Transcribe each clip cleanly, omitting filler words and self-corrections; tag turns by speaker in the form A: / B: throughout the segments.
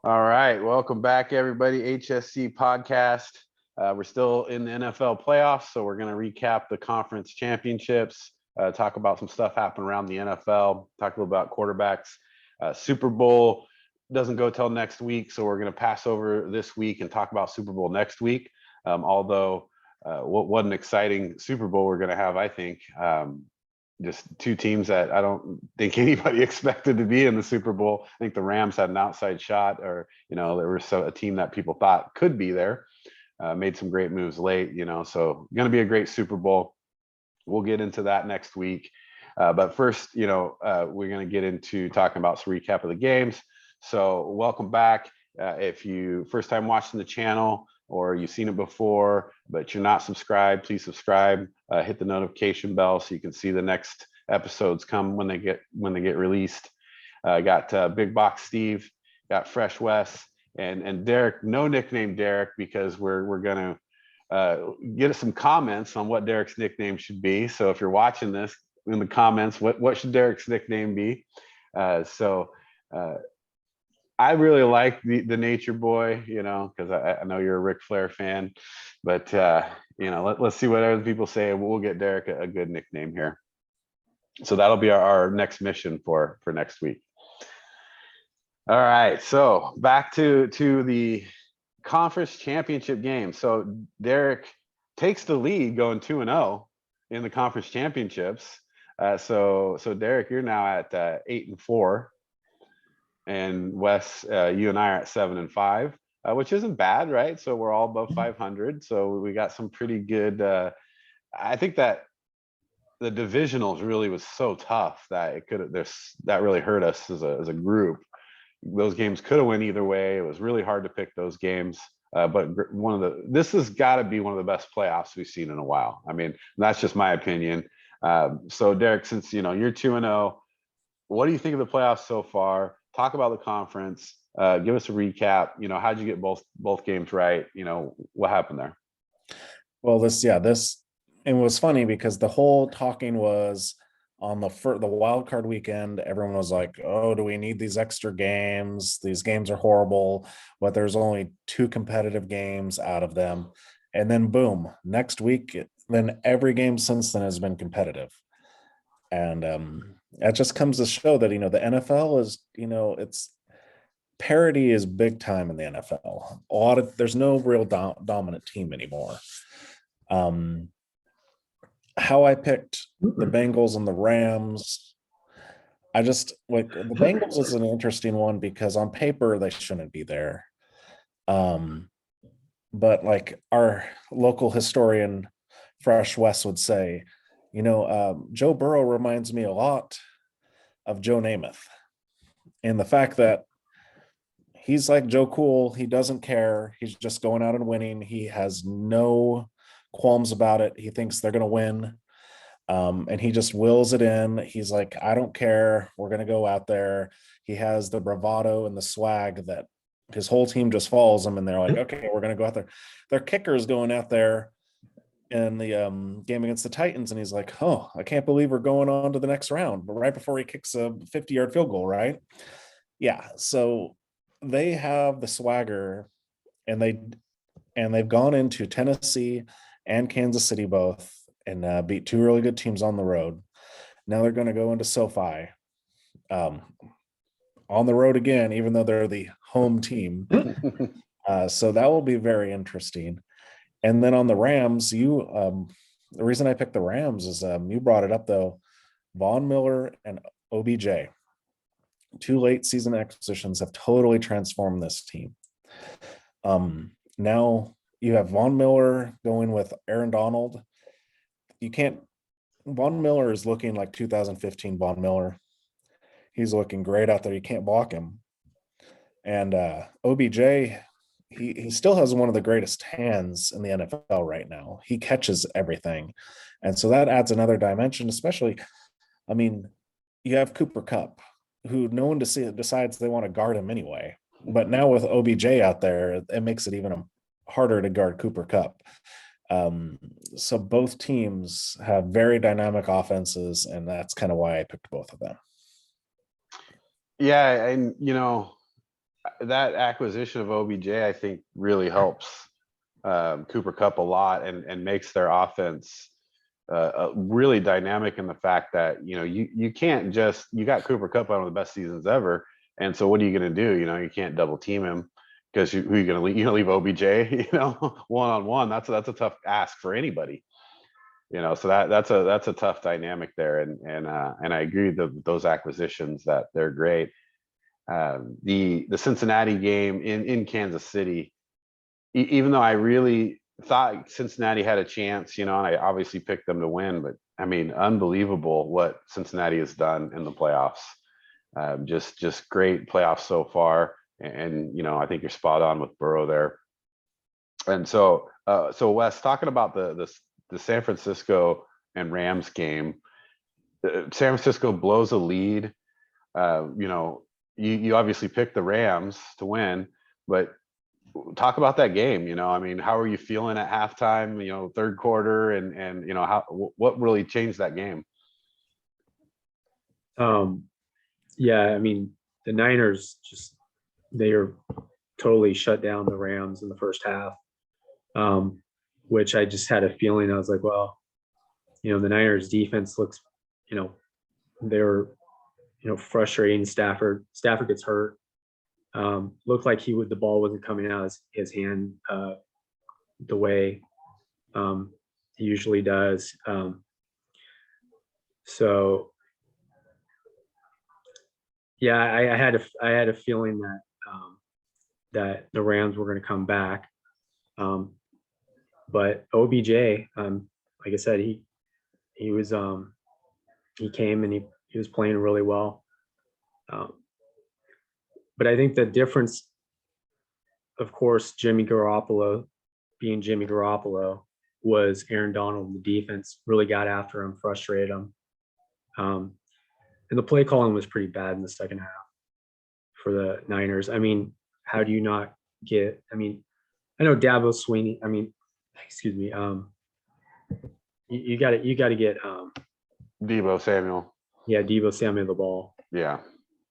A: All right, welcome back, everybody. HSC Podcast. We're still in the NFL playoffs, so we're going to recap the conference championships, talk about some stuff happening around the NFL, talk a little about quarterbacks. Super Bowl doesn't go till next week, so we're going to pass over this week and talk about Super Bowl next week. Although, what an exciting Super Bowl we're going to have, I think. Just two teams that I don't think anybody expected to be in the Super Bowl. I think the Rams had an outside shot, or there was a team that people thought could be there. Made some great moves late, so going to be a great Super Bowl. We'll get into that next week. But first, we're going to get into talking about some recap of the games. So welcome back. If you first time watching the channel, or you've seen it before, but you're not subscribed, please subscribe. Hit the notification bell so you can see the next episodes come when they get released. Got Big Box Steve, got Fresh Wes, and Derek. No nickname Derek, because we're gonna get some comments on what Derek's nickname should be. So if you're watching this, in the comments, what should Derek's nickname be? I really like the Nature Boy, because I know you're a Ric Flair fan, but let's see what other people say. We'll get Derek a good nickname here. So that'll be our next mission for next week. All right, so back to the conference championship game. So Derek takes the lead, going 2-0 in the conference championships. So Derek, you're now at 8-4. And Wes, you and I are at 7-5, which isn't bad, right? So we're all above 500. So we got some pretty good. I think that the divisionals really was so tough that that really hurt us as a group. Those games could have went either way. It was really hard to pick those games. But this has got to be one of the best playoffs we've seen in a while. I mean, that's just my opinion. So Derek, since you're 2-0, what do you think of the playoffs so far? Talk about the conference. Give us a recap. How'd you get both games right? What happened there?
B: Well, it was funny because the whole talking was on the wild card weekend. Everyone was like, "Oh, do we need these extra games? These games are horrible." But there's only 2 competitive games out of them, and then boom, next week, then every game since then has been competitive, and that just comes to show that the NFL is it's parity is big time in the NFL. There's no real dominant team anymore. How I picked the Bengals and the Rams, I just like the Bengals is an interesting one because on paper they shouldn't be there. But like our local historian Fresh Wes would say, Joe Burrow reminds me a lot of Joe Namath, and the fact that he's like Joe Cool. He doesn't care. He's just going out and winning. He has no qualms about it. He thinks they're going to win. And he just wills it in. He's like, I don't care. We're going to go out there. He has the bravado and the swag that his whole team just follows him. And they're like, okay, we're going to go out there. Their kicker is going out there in the game against the Titans. And he's like, oh, I can't believe we're going on to the next round. But right before he kicks a 50-yard field goal, right? Yeah. So they have the swagger, and they've gone into Tennessee and Kansas City both and beat 2 really good teams on the road. Now they're going to go into SoFi on the road again, even though they're the home team. So that will be very interesting. And then on the Rams, the reason I picked the Rams is you brought it up though, Von Miller and OBJ. 2 late season acquisitions have totally transformed this team. Now you have Von Miller going with Aaron Donald. Von Miller is looking like 2015 Von Miller. He's looking great out there. You can't block him. And OBJ, he still has one of the greatest hands in the NFL right now. He catches everything. And so that adds another dimension, especially, you have Cooper Kupp, who no one decides they want to guard him anyway. But now with OBJ out there, it makes it even harder to guard Cooper Kupp. So both teams have very dynamic offenses, and that's kind of why I picked both of them.
A: Yeah, and that acquisition of OBJ, I think, really helps Cooper Kupp a lot and makes their offense really dynamic in the fact that, you can't just, you got Cooper Kupp on one of the best seasons ever. And so what are you going to do? You can't double team him because who are you going to leave? Leave OBJ, one-on-one. That's a tough ask for anybody. So that's a tough dynamic there. And I agree that those acquisitions, that they're great. The Cincinnati game in Kansas City, even though I really thought Cincinnati had a chance, and I obviously picked them to win, but I mean, unbelievable what Cincinnati has done in the playoffs. Just great playoffs so far. And I think you're spot on with Burrow there. And so Wes, talking about the San Francisco and Rams game, San Francisco blows a lead. You obviously picked the Rams to win, but talk about that game. I mean, how are you feeling at halftime, third quarter, and what really changed that game?
C: Yeah, I mean, the Niners they are totally shut down the Rams in the first half, which I just had a feeling. I was like, well, the Niners defense looks, they're, frustrating. Stafford gets hurt. Looked like the ball wasn't coming out of his hand the way he usually does. So yeah, I had a feeling that that the Rams were going to come back. But OBJ, like I said, he came and he was playing really well. But I think the difference, of course, Jimmy Garoppolo being Jimmy Garoppolo, was Aaron Donald. The defense really got after him, frustrated him. And the play calling was pretty bad in the second half for the Niners. I mean, how do you not get? I mean, I know Dabo Sweeney. I mean, excuse me. You got to get
A: Deebo Samuel.
C: Yeah, Deebo Samuel the ball.
A: Yeah.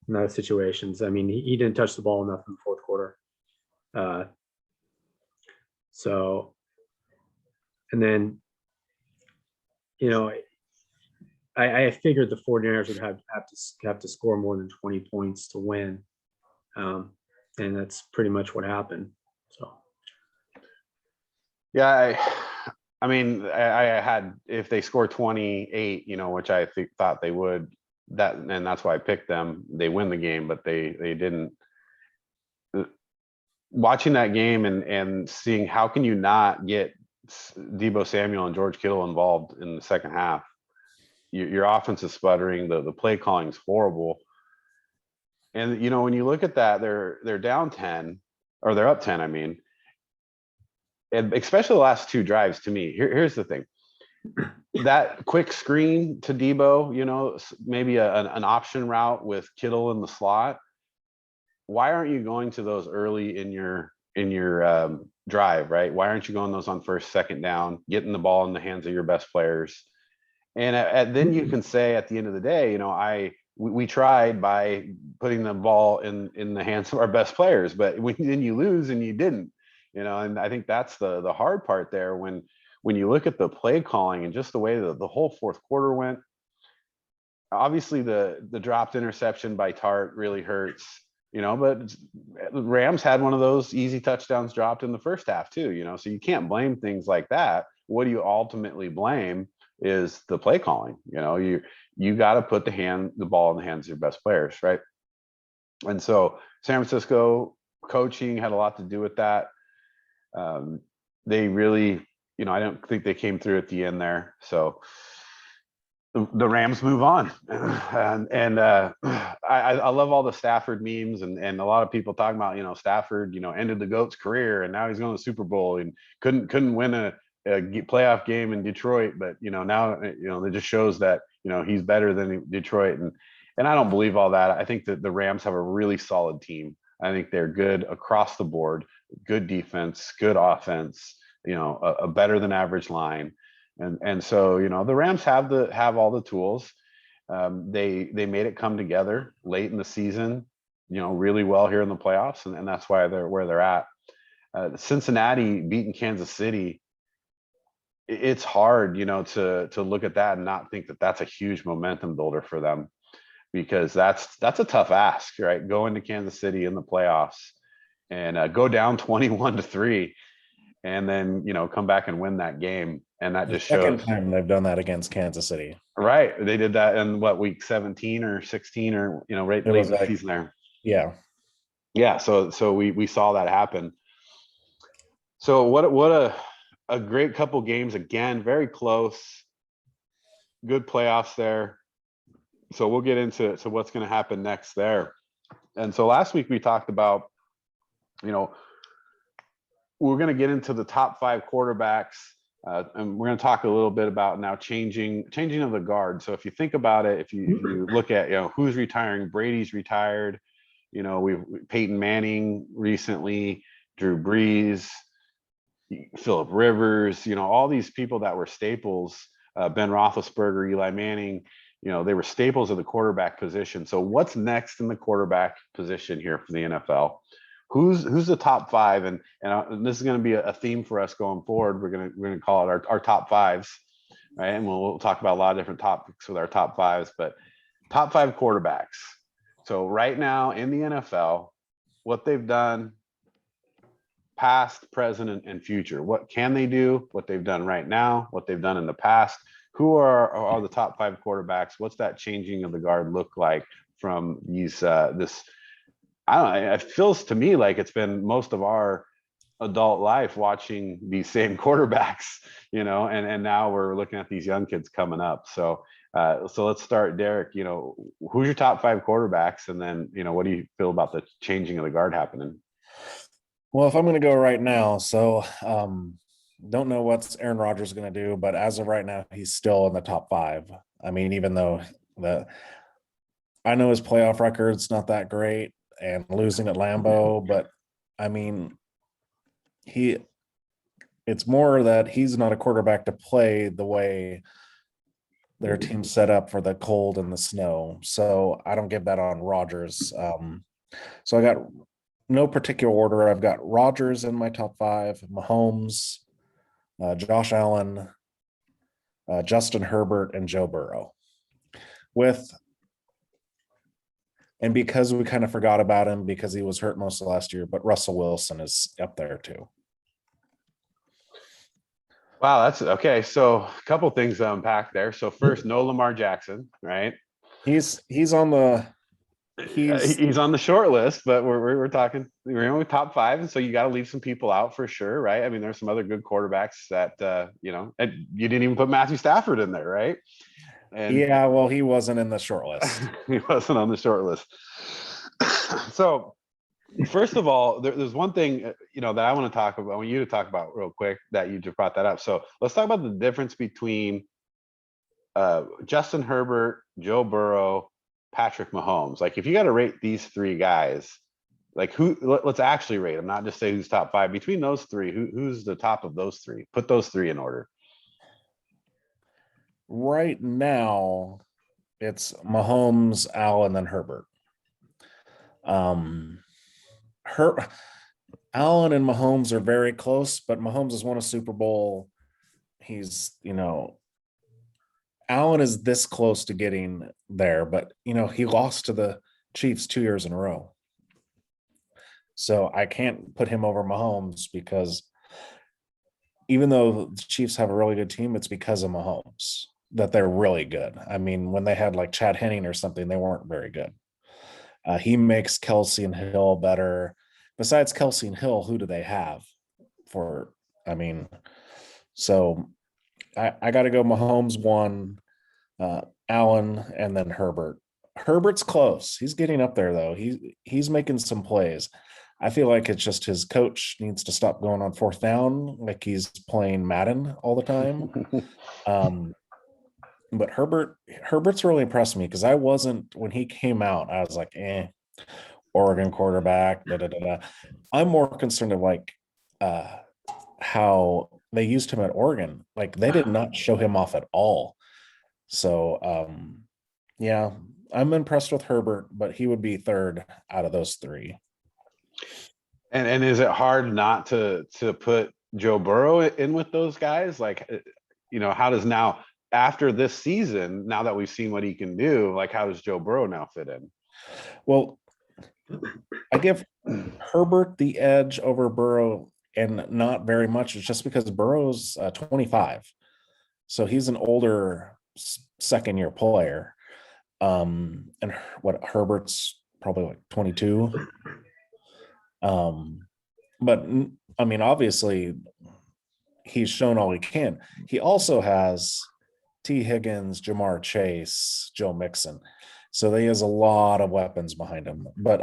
C: In those situations. I mean, he didn't touch the ball enough in the fourth quarter. So, and then, I figured the 49ers would have to score more than 20 points to win. And that's pretty much what happened. So.
A: Yeah, I mean, I had, if they score 28, which I thought they would, and that's why I picked them, they win the game, but they didn't. Watching that game and seeing how can you not get Deebo Samuel and George Kittle involved in the second half? Your offense is sputtering. The play calling is horrible. And, when you look at that, they're down 10, or they're up 10, I mean. And especially the last two drives, to me, here's the thing. That quick screen to Deebo, maybe an option route with Kittle in the slot. Why aren't you going to those early in your drive, right? Why aren't you going those on first, second down, getting the ball in the hands of your best players? And then you can say at the end of the day, we tried by putting the ball in the hands of our best players, but then you lose and you didn't, and I think that's the hard part there when you look at the play calling and just the way that the whole fourth quarter went. Obviously the dropped interception by Tart really hurts, but the Rams had one of those easy touchdowns dropped in the first half too, so you can't blame things like that. What do you ultimately blame is the play calling. You got to put the ball in the hands of your best players, right? And so San Francisco coaching had a lot to do with that. They really, I don't think they came through at the end there. So the Rams move on. And I love all the Stafford memes and a lot of people talking about, Stafford, ended the GOAT's career and now he's going to the Super Bowl and couldn't win a playoff game in Detroit, but now it just shows that he's better than Detroit, and I don't believe all that. I think that the Rams have a really solid team. I think they're good across the board, good defense, good offense, a better than average line, and so the Rams have all the tools. They made it come together late in the season. really well here in the playoffs, and that's why they're where they're at. Cincinnati beating Kansas City. It's hard, to look at that and not think that that's a huge momentum builder for them, because that's a tough ask, right? Go into Kansas City in the playoffs and go down 21-3, and then come back and win that game, and that just
B: Second
A: shows.
B: time they've done that against Kansas City.
A: Right, they did that in week 17 or 16, or right late in the season there. Yeah. So we saw that happen. So what a great couple games again, very close, good playoffs there. So we'll get into what's going to happen next there. And so last week we talked about, we're going to get into the top 5 quarterbacks, and we're going to talk a little bit about now changing of the guard. So if you think about it, if you look at who's retiring, Brady's retired. We've Peyton Manning recently, Drew Brees, Phillip Rivers, all these people that were staples, Ben Roethlisberger, Eli Manning, they were staples of the quarterback position. So what's next in the quarterback position here for the NFL? Who's the top 5? And this is going to be a theme for us going forward. We're going to call it our top 5s, right? And we'll talk about a lot of different topics with our top 5s, but top 5 quarterbacks. So right now in the NFL, what they've done, past, present, and future. What can they do? What they've done right now? What they've done in the past? Who are the top 5 quarterbacks? What's that changing of the guard look like from these? This, I don't know. It feels to me like it's been most of our adult life watching these same quarterbacks, and now we're looking at these young kids coming up. So let's start, Derek. Who's your top 5 quarterbacks, and then what do you feel about the changing of the guard happening?
B: Well, if I'm going to go right now, so don't know what's Aaron Rodgers going to do, but as of right now, he's still in the top 5. I mean, even though I know his playoff record's not that great and losing at Lambeau, but I mean, it's more that he's not a quarterback to play the way their team's set up for the cold and the snow. So I don't give that on Rodgers. So I got no particular order. I've got Rodgers in my top 5, Mahomes, Josh Allen, Justin Herbert, and Joe Burrow. And because we kind of forgot about him because he was hurt most of last year, but Russell Wilson is up there too.
A: Wow, that's okay. So a couple things to unpack there. So first, no Lamar Jackson, right?
B: He's on the
A: short list, but we're talking, we're only top 5, and so you got to leave some people out for sure, right? I mean, there's some other good quarterbacks that and you didn't even put Matthew Stafford in there, right?
B: And yeah, well, he wasn't in the short list.
A: He wasn't on the short list. So first of all, there's one thing that I want to talk about. I want you to talk about real quick that you just brought that up. So let's talk about the difference between Justin Herbert, Joe Burrow, Patrick Mahomes. Like, if you got to rate these 3 guys, like let's actually rate them, not just say who's top 5. Between those 3, who's the top of those 3? Put those 3 in order.
B: Right now, it's Mahomes, Allen, and Herbert. Allen and Mahomes are very close, but Mahomes has won a Super Bowl. He's, Allen is this close to getting there, but he lost to the Chiefs 2 years in a row. So I can't put him over Mahomes, because even though the Chiefs have a really good team, it's because of Mahomes that they're really good. I mean, when they had like Chad Henne or something, they weren't very good. He makes Kelsey and Hill better. Besides Kelsey and Hill, who do they have so I got to go Mahomes 1, Allen, and then Herbert. Herbert's close. He's getting up there, though. He's making some plays. I feel like it's just his coach needs to stop going on 4th down like he's playing Madden all the time. But Herbert's really impressed me, because I wasn't, when he came out, I was like, Oregon quarterback, I'm more concerned of like how they used him at Oregon. Like, they did not show him off at all. So yeah, I'm impressed with Herbert, but he would be third out of those three.
A: And is it hard not to put Joe Burrow in with those guys? Like, how does now, after this season, now that we've seen what he can do, like, how does Joe Burrow now fit in?
B: Well, I give Herbert the edge over Burrow, and not very much. It's just because Burrow's 25. So he's an older second-year player. And what, Herbert's probably like 22. But I mean, obviously, he's shown all he can. He also has T. Higgins, Jamar Chase, Joe Mixon. So he has a lot of weapons behind him. But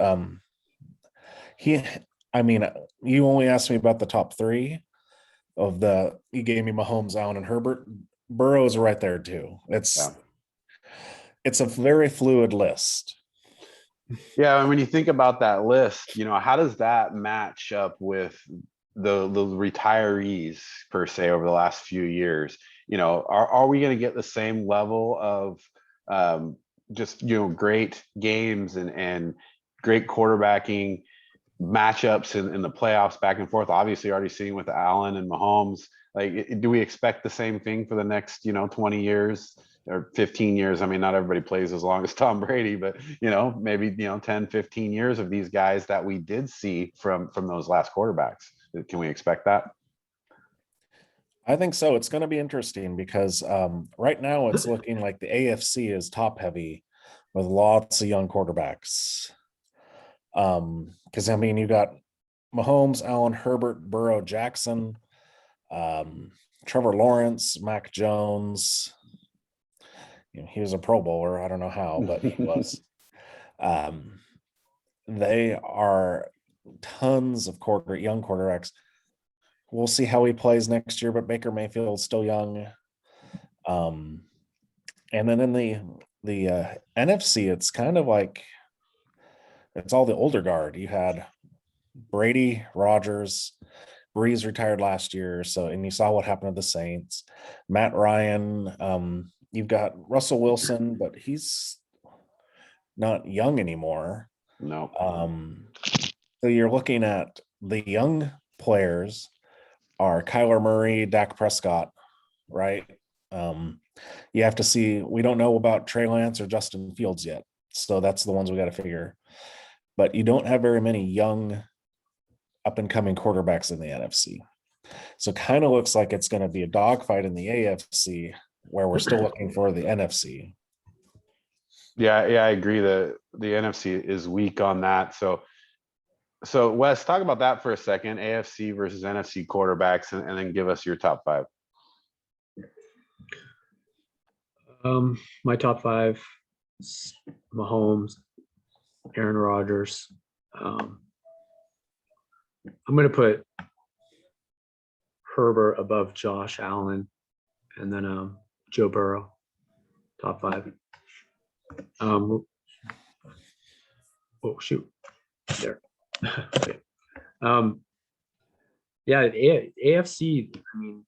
B: you only asked me about the top three you gave me Mahomes, Allen, and Herbert. Burrow's right there too. It's a very fluid list.
A: Yeah, and when you think about that list, how does that match up with the retirees per se over the last few years? Are we going to get the same level of just great games and great quarterbacking matchups in the playoffs back and forth? Obviously, already seeing with Allen and Mahomes. Like, do we expect the same thing for the next 20 years? Or 15 years? I mean, not everybody plays as long as Tom Brady, but maybe 10, 15 years of these guys that we did see from those last quarterbacks. Can we expect that?
B: I think so. It's going to be interesting because right now it's looking like the AFC is top heavy with lots of young quarterbacks. Because you got Mahomes, Allen, Herbert, Burrow, Jackson, Trevor Lawrence, Mac Jones. He was a Pro Bowler. I don't know how, but he was. They are tons of young quarterbacks. We'll see how he plays next year, but Baker Mayfield's still young. And then in the NFC, it's kind of like it's all the older guard. You had Brady, Rodgers, Breeze retired last year, and you saw what happened to the Saints. Matt Ryan. You've got Russell Wilson, but he's not young anymore.
A: No.
B: So you're looking at the young players are Kyler Murray, Dak Prescott, right? You have to see. We don't know about Trey Lance or Justin Fields yet, so that's the ones we got to figure. But you don't have very many young, up-and-coming quarterbacks in the NFC. So kind of looks like it's going to be a dogfight in the AFC, where we're still looking for the NFC.
A: Yeah, I agree that the NFC is weak on that. So Wes, talk about that for a second, AFC versus NFC quarterbacks, and then give us your top five.
C: My top five: Mahomes, Aaron Rodgers. I'm going to put Herbert above Josh Allen, and then Joe Burrow, top five. Oh shoot, there. Okay. AFC. I mean,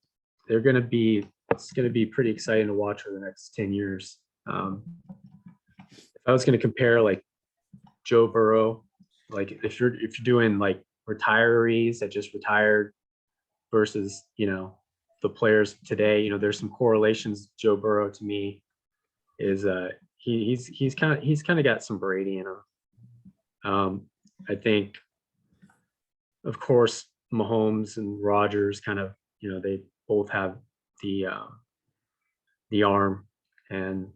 C: it's going to be pretty exciting to watch for the next 10 years. If I was going to compare like Joe Burrow, like if you're doing like retirees that just retired versus the players today, there's some correlations. Joe Burrow to me is he's kind of got some Brady in him. I think, of course, Mahomes and Rodgers kind of, they both have the arm and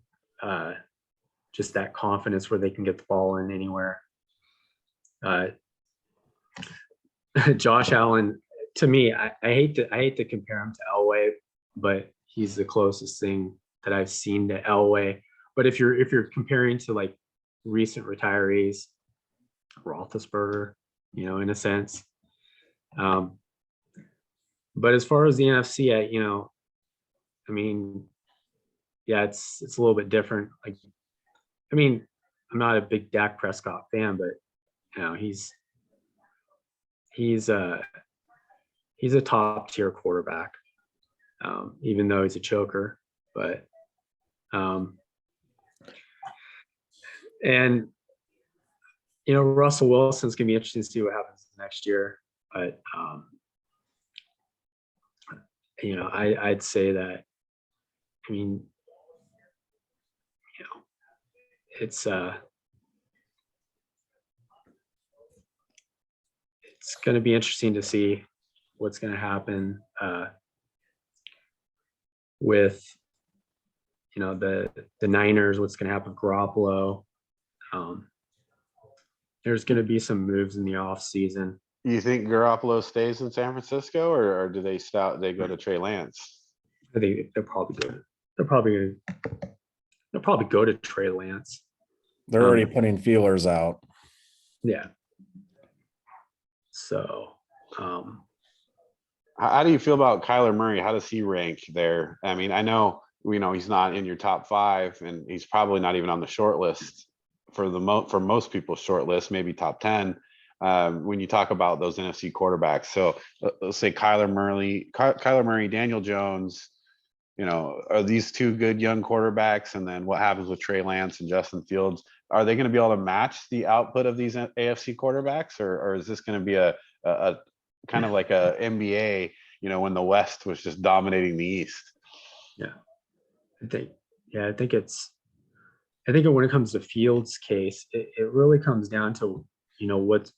C: just that confidence where they can get the ball in anywhere. Josh Allen, to me, I hate to compare him to Elway, but he's the closest thing that I've seen to Elway. But if you're comparing to like recent retirees, Roethlisberger, in a sense. But as far as the NFC, I mean, yeah, it's a little bit different. Like, I mean, I'm not a big Dak Prescott fan, but he's a top tier quarterback, even though he's a choker. But And Russell Wilson's gonna be interesting to see what happens next year. But I'd say that. I mean, it's gonna be interesting to see what's gonna happen with the Niners. What's gonna happen with Garoppolo? There's gonna be some moves in the off season.
A: You think Garoppolo stays in San Francisco, or do they go to Trey Lance?
C: I think they'll probably go to Trey Lance.
B: They're already putting feelers out.
C: Yeah. So,
A: how do you feel about Kyler Murray? How does he rank there? I mean, I know he's not in your top 5, and he's probably not even on the short list for most people's short list, maybe top 10. When you talk about those NFC quarterbacks, so let's say Kyler Murray, Daniel Jones, are these 2 good young quarterbacks? And then what happens with Trey Lance and Justin Fields? Are they going to be able to match the output of these AFC quarterbacks, or is this going to be a kind of like a NBA, when the West was just dominating the East?
C: Yeah, I think when it comes to Fields' case, it really comes down to what's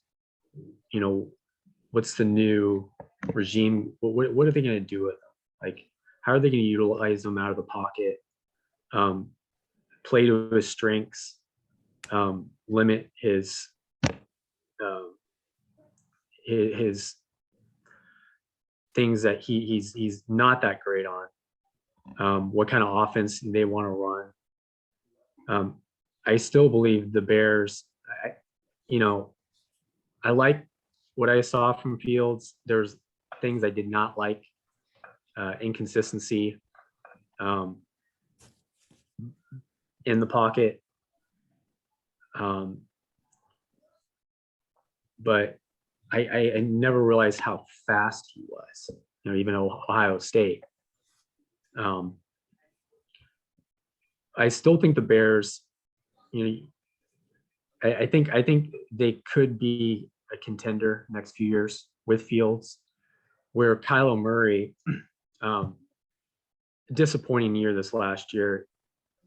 C: the new regime? What are they going to do with them? Like, how are they going to utilize them out of the pocket? Play to his strengths, limit his things that he's not that great on. What kind of offense they want to run? I still believe the Bears. I like what I saw from Fields. There's things I did not like. Inconsistency in the pocket. But I never realized how fast he was, even Ohio State. I still think the Bears, I think they could be a contender next few years with Fields, where Kyler Murray, disappointing year this last year.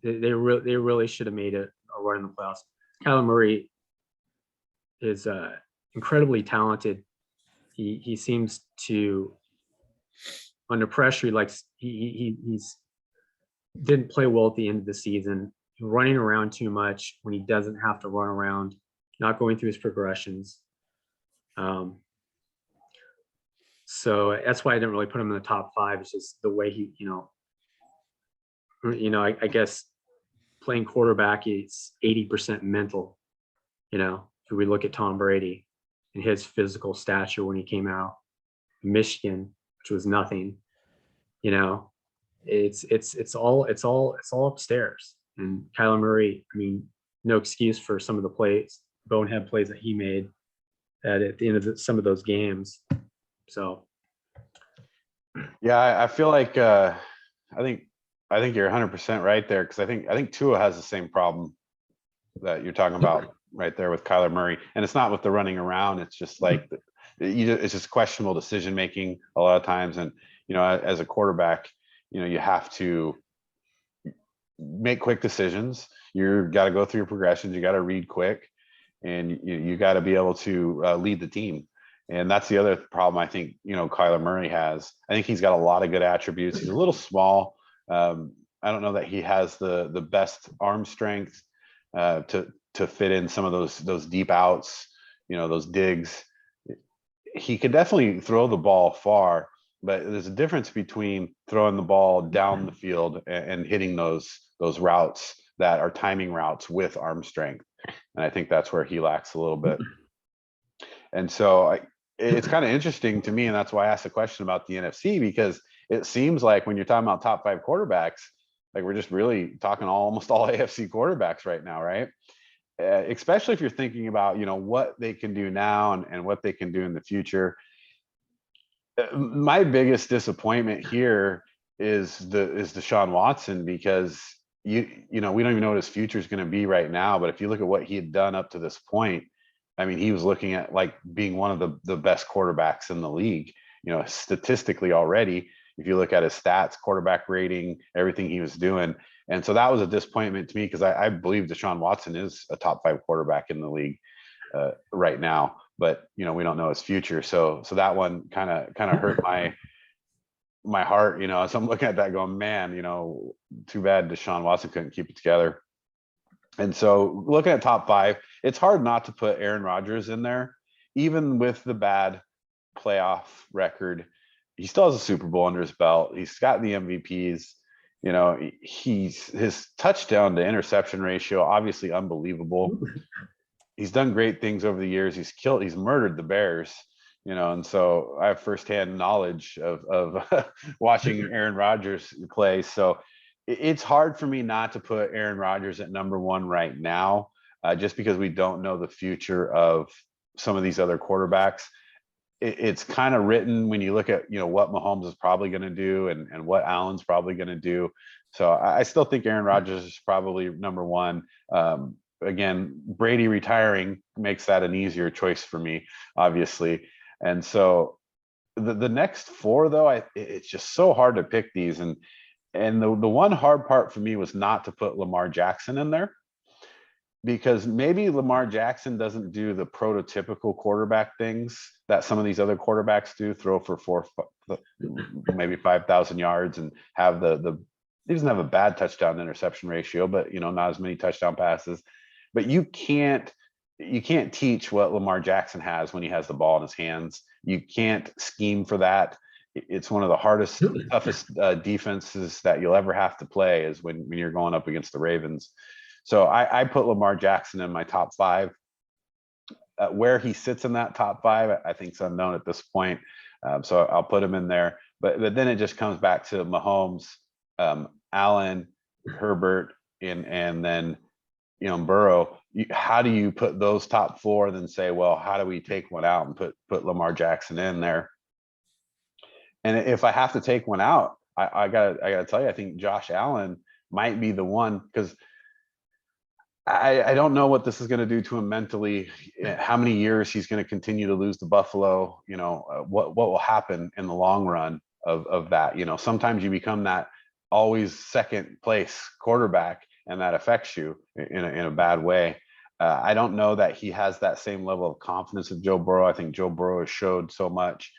C: They really should have made a run in the playoffs. Kyler Murray is incredibly talented. He seems to, under pressure, he's didn't play well at the end of the season, running around too much when he doesn't have to run around, not going through his progressions. So that's why I didn't really put him in the top 5. It's just the way he, I guess playing quarterback is 80% mental. If we look at Tom Brady and his physical stature when he came out of Michigan, which was nothing, it's all upstairs. And Kyler Murray, I mean, no excuse for some of the bonehead plays that he made at the end of some of those games. So,
A: yeah, I feel like I think you're 100% right there, because I think Tua has the same problem that you're talking about right there with Kyler Murray, and it's not with the running around. It's just like it's just questionable decision making a lot of times, and as a quarterback, you have to make quick decisions. You got to go through your progressions. You got to read quick, and you got to be able to lead the team. And that's the other problem I think, Kyler Murray has. I think he's got a lot of good attributes. He's a little small. I don't know that he has the best arm strength to fit in some of those deep outs, those digs. He could definitely throw the ball far, but there's a difference between throwing the ball down the field and hitting those routes that are timing routes with arm strength. And I think that's where he lacks a little bit. And so it's kind of interesting to me, and that's why I asked the question about the NFC, because it seems like when you're talking about top 5 quarterbacks, like we're just really talking almost all AFC quarterbacks right now, right? Especially if you're thinking about, what they can do now and what they can do in the future. My biggest disappointment here is Deshaun Watson, because you know, we don't even know what his future is going to be right now. But if you look at what he had done up to this point, I mean, he was looking at like being one of the best quarterbacks in the league, you know, statistically already. If you look at his stats, quarterback rating, everything he was doing. And so that was a disappointment to me because I believe Deshaun Watson is a top 5 quarterback in the league right now. But, you know, we don't know his future. So that one kind of hurt my heart, you know. So I'm looking at that going, man, you know, too bad Deshaun Watson couldn't keep it together. And so looking at top 5, it's hard not to put Aaron Rodgers in there, even with the bad playoff record. He still has a Super Bowl under his belt. He's got the MVPs. You know, his touchdown to interception ratio, obviously unbelievable. He's done great things over the years. He's murdered the Bears, you know, and so I have firsthand knowledge of watching Aaron Rodgers play. So it's hard for me not to put Aaron Rodgers at number 1 right now, just because we don't know the future of some of these other quarterbacks. It's kind of written when you look at, you know, what Mahomes is probably going to do and what Allen's probably going to do. So I still think Aaron Rodgers is probably number 1. Again, Brady retiring makes that an easier choice for me, obviously. And so the next 4, though, it's just so hard to pick these. And the one hard part for me was not to put Lamar Jackson in there, because maybe Lamar Jackson doesn't do the prototypical quarterback things that some of these other quarterbacks do, throw for maybe 5,000 yards and have he doesn't have a bad touchdown to interception ratio, but, you know, not as many touchdown passes. But you can't teach what Lamar Jackson has when he has the ball in his hands. You can't scheme for that. It's one of the hardest, toughest defenses that you'll ever have to play is when you're going up against the Ravens. So I put Lamar Jackson in my top 5. Where he sits in that top 5, I think is unknown at this point. So I'll put him in there. But then it just comes back to Mahomes, Allen, Herbert, and then, you know, Burrow. How do you put those top 4 and then say, well, how do we take one out and put Lamar Jackson in there? And if I have to take one out, I gotta tell you, I think Josh Allen might be the one, because I don't know what this is going to do to him mentally, how many years he's going to continue to lose to Buffalo, you know, what will happen in the long run of that. You know, sometimes you become that always second place quarterback and that affects you in a bad way. I don't know that he has that same level of confidence of Joe Burrow. I think Joe Burrow has showed so much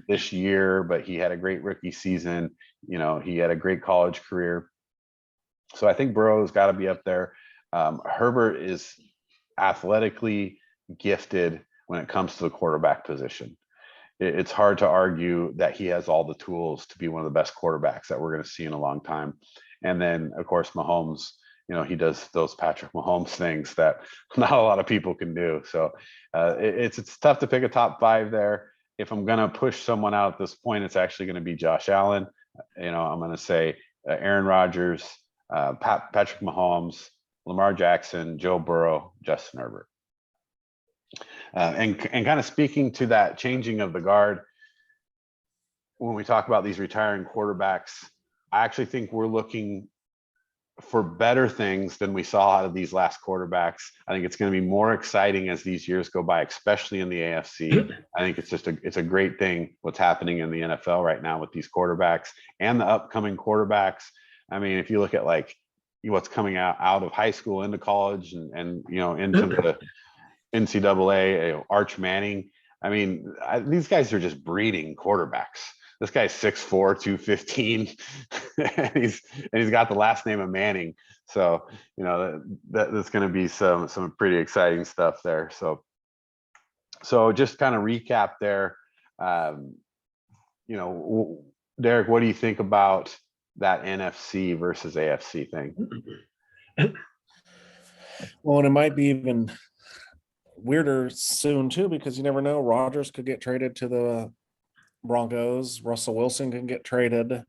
A: this year, but he had a great rookie season. You know, he had a great college career. So I think Burrow's got to be up there. Herbert is athletically gifted when it comes to the quarterback position. It's hard to argue that he has all the tools to be one of the best quarterbacks that we're going to see in a long time. And then, of course, Mahomes, you know, he does those Patrick Mahomes things that not a lot of people can do. So it's tough to pick a top 5 there. If I'm going to push someone out at this point, it's actually going to be Josh Allen. You know, I'm going to say Aaron Rodgers, Patrick Mahomes, Lamar Jackson, Joe Burrow, Justin Herbert. And kind of speaking to that changing of the guard, when we talk about these retiring quarterbacks, I actually think we're looking for better things than we saw out of these last quarterbacks. I think it's going to be more exciting as these years go by, especially in the AFC. I think it's a great thing what's happening in the NFL right now with these quarterbacks and the upcoming quarterbacks. I mean, if you look at like what's coming out of high school into college and you know, into the NCAA, you know, Arch Manning. I mean, these guys are just breeding quarterbacks. This guy's 6'4", 215, and he's got the last name of Manning. So, you know, that's going to be some pretty exciting stuff there. So just kind of recap there. You know, Derek, what do you think about that NFC versus AFC thing?
B: Well, and it might be even weirder soon too, because you never know. Rodgers could get traded to the Broncos. Russell Wilson can get traded.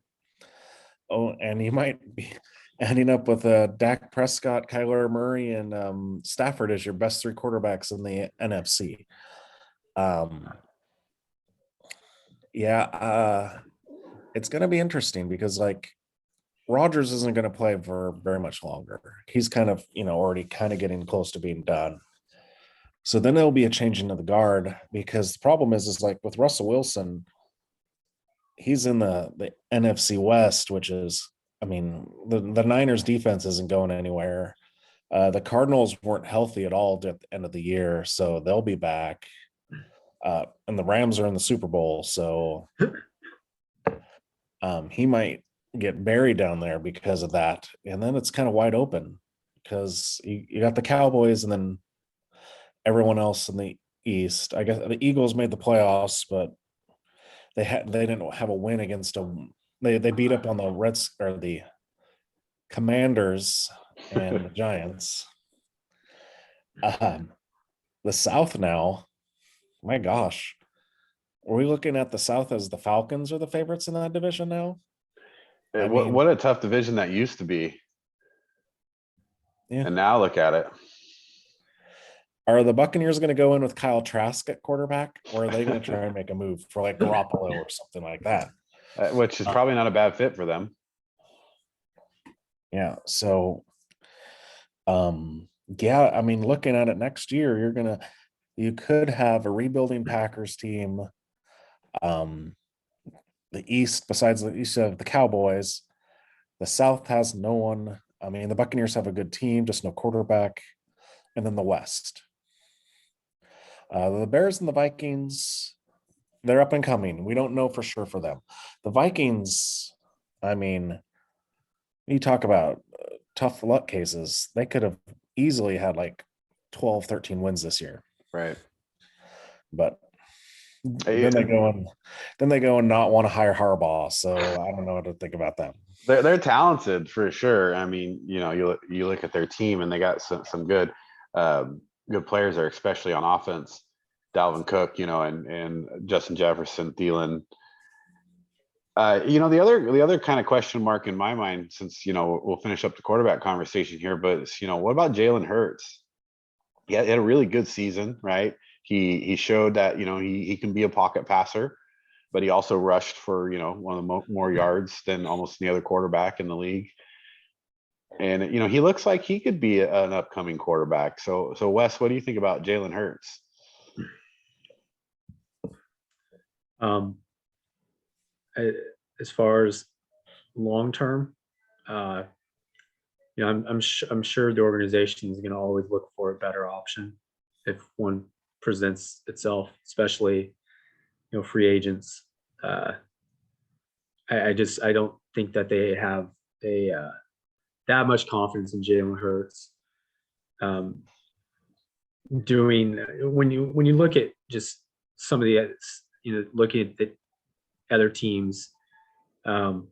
B: Oh, and he might be ending up with Dak Prescott, Kyler Murray, and Stafford as your best 3 quarterbacks in the NFC. It's going to be interesting because, like, Rodgers isn't going to play for very much longer. He's kind of, already kind of getting close to being done. So then there'll be a changing of the guard, because the problem is like with Russell Wilson, he's in the NFC West, which is, the Niners defense isn't going anywhere. The Cardinals weren't healthy at all at the end of the year, so they'll be back. And the Rams are in the Super Bowl, so he might get buried down there because of that. And then it's kind of wide open because you got the Cowboys and then everyone else in the East. I guess the Eagles made the playoffs, but they didn't have a win against them. They beat up on the Commanders and the Giants. The South now, my gosh, are we looking at the South as the Falcons are the favorites in that division now?
A: What a tough division that used to be.
B: Yeah.
A: And now look at it.
B: Are the Buccaneers going to go in with Kyle Trask at quarterback, or are they going to try and make a move for like Garoppolo or something like that?
A: Which is probably not a bad fit for them.
B: Yeah. So, looking at it next year, you could have a rebuilding Packers team. The East, besides the East of the Cowboys, the South has no one. The Buccaneers have a good team, just no quarterback. And then the West. The Bears and the Vikings, they're up and coming. We don't know for sure for them. The Vikings, you talk about tough luck cases. They could have easily had like 12, 13 wins this year.
A: Right.
B: But then they go and not want to hire Harbaugh. So I don't know what to think about them.
A: They're talented for sure. You look at their team and they got some good players there, especially on offense. Dalvin Cook, and Justin Jefferson, Thielen. The other kind of question mark in my mind, since we'll finish up the quarterback conversation here, but what about Jalen Hurts? He had a really good season, right? He showed that he can be a pocket passer, but he also rushed for one of the more yards than almost any other quarterback in the league. And he looks like he could be an upcoming quarterback. So Wes, what do you think about Jalen Hurts?
C: As far as long term, I'm sure the organization is going to always look for a better option if one presents itself, especially free agents. I don't think that they have that much confidence in Jalen Hurts. When you look at just some of the looking at the other teams, around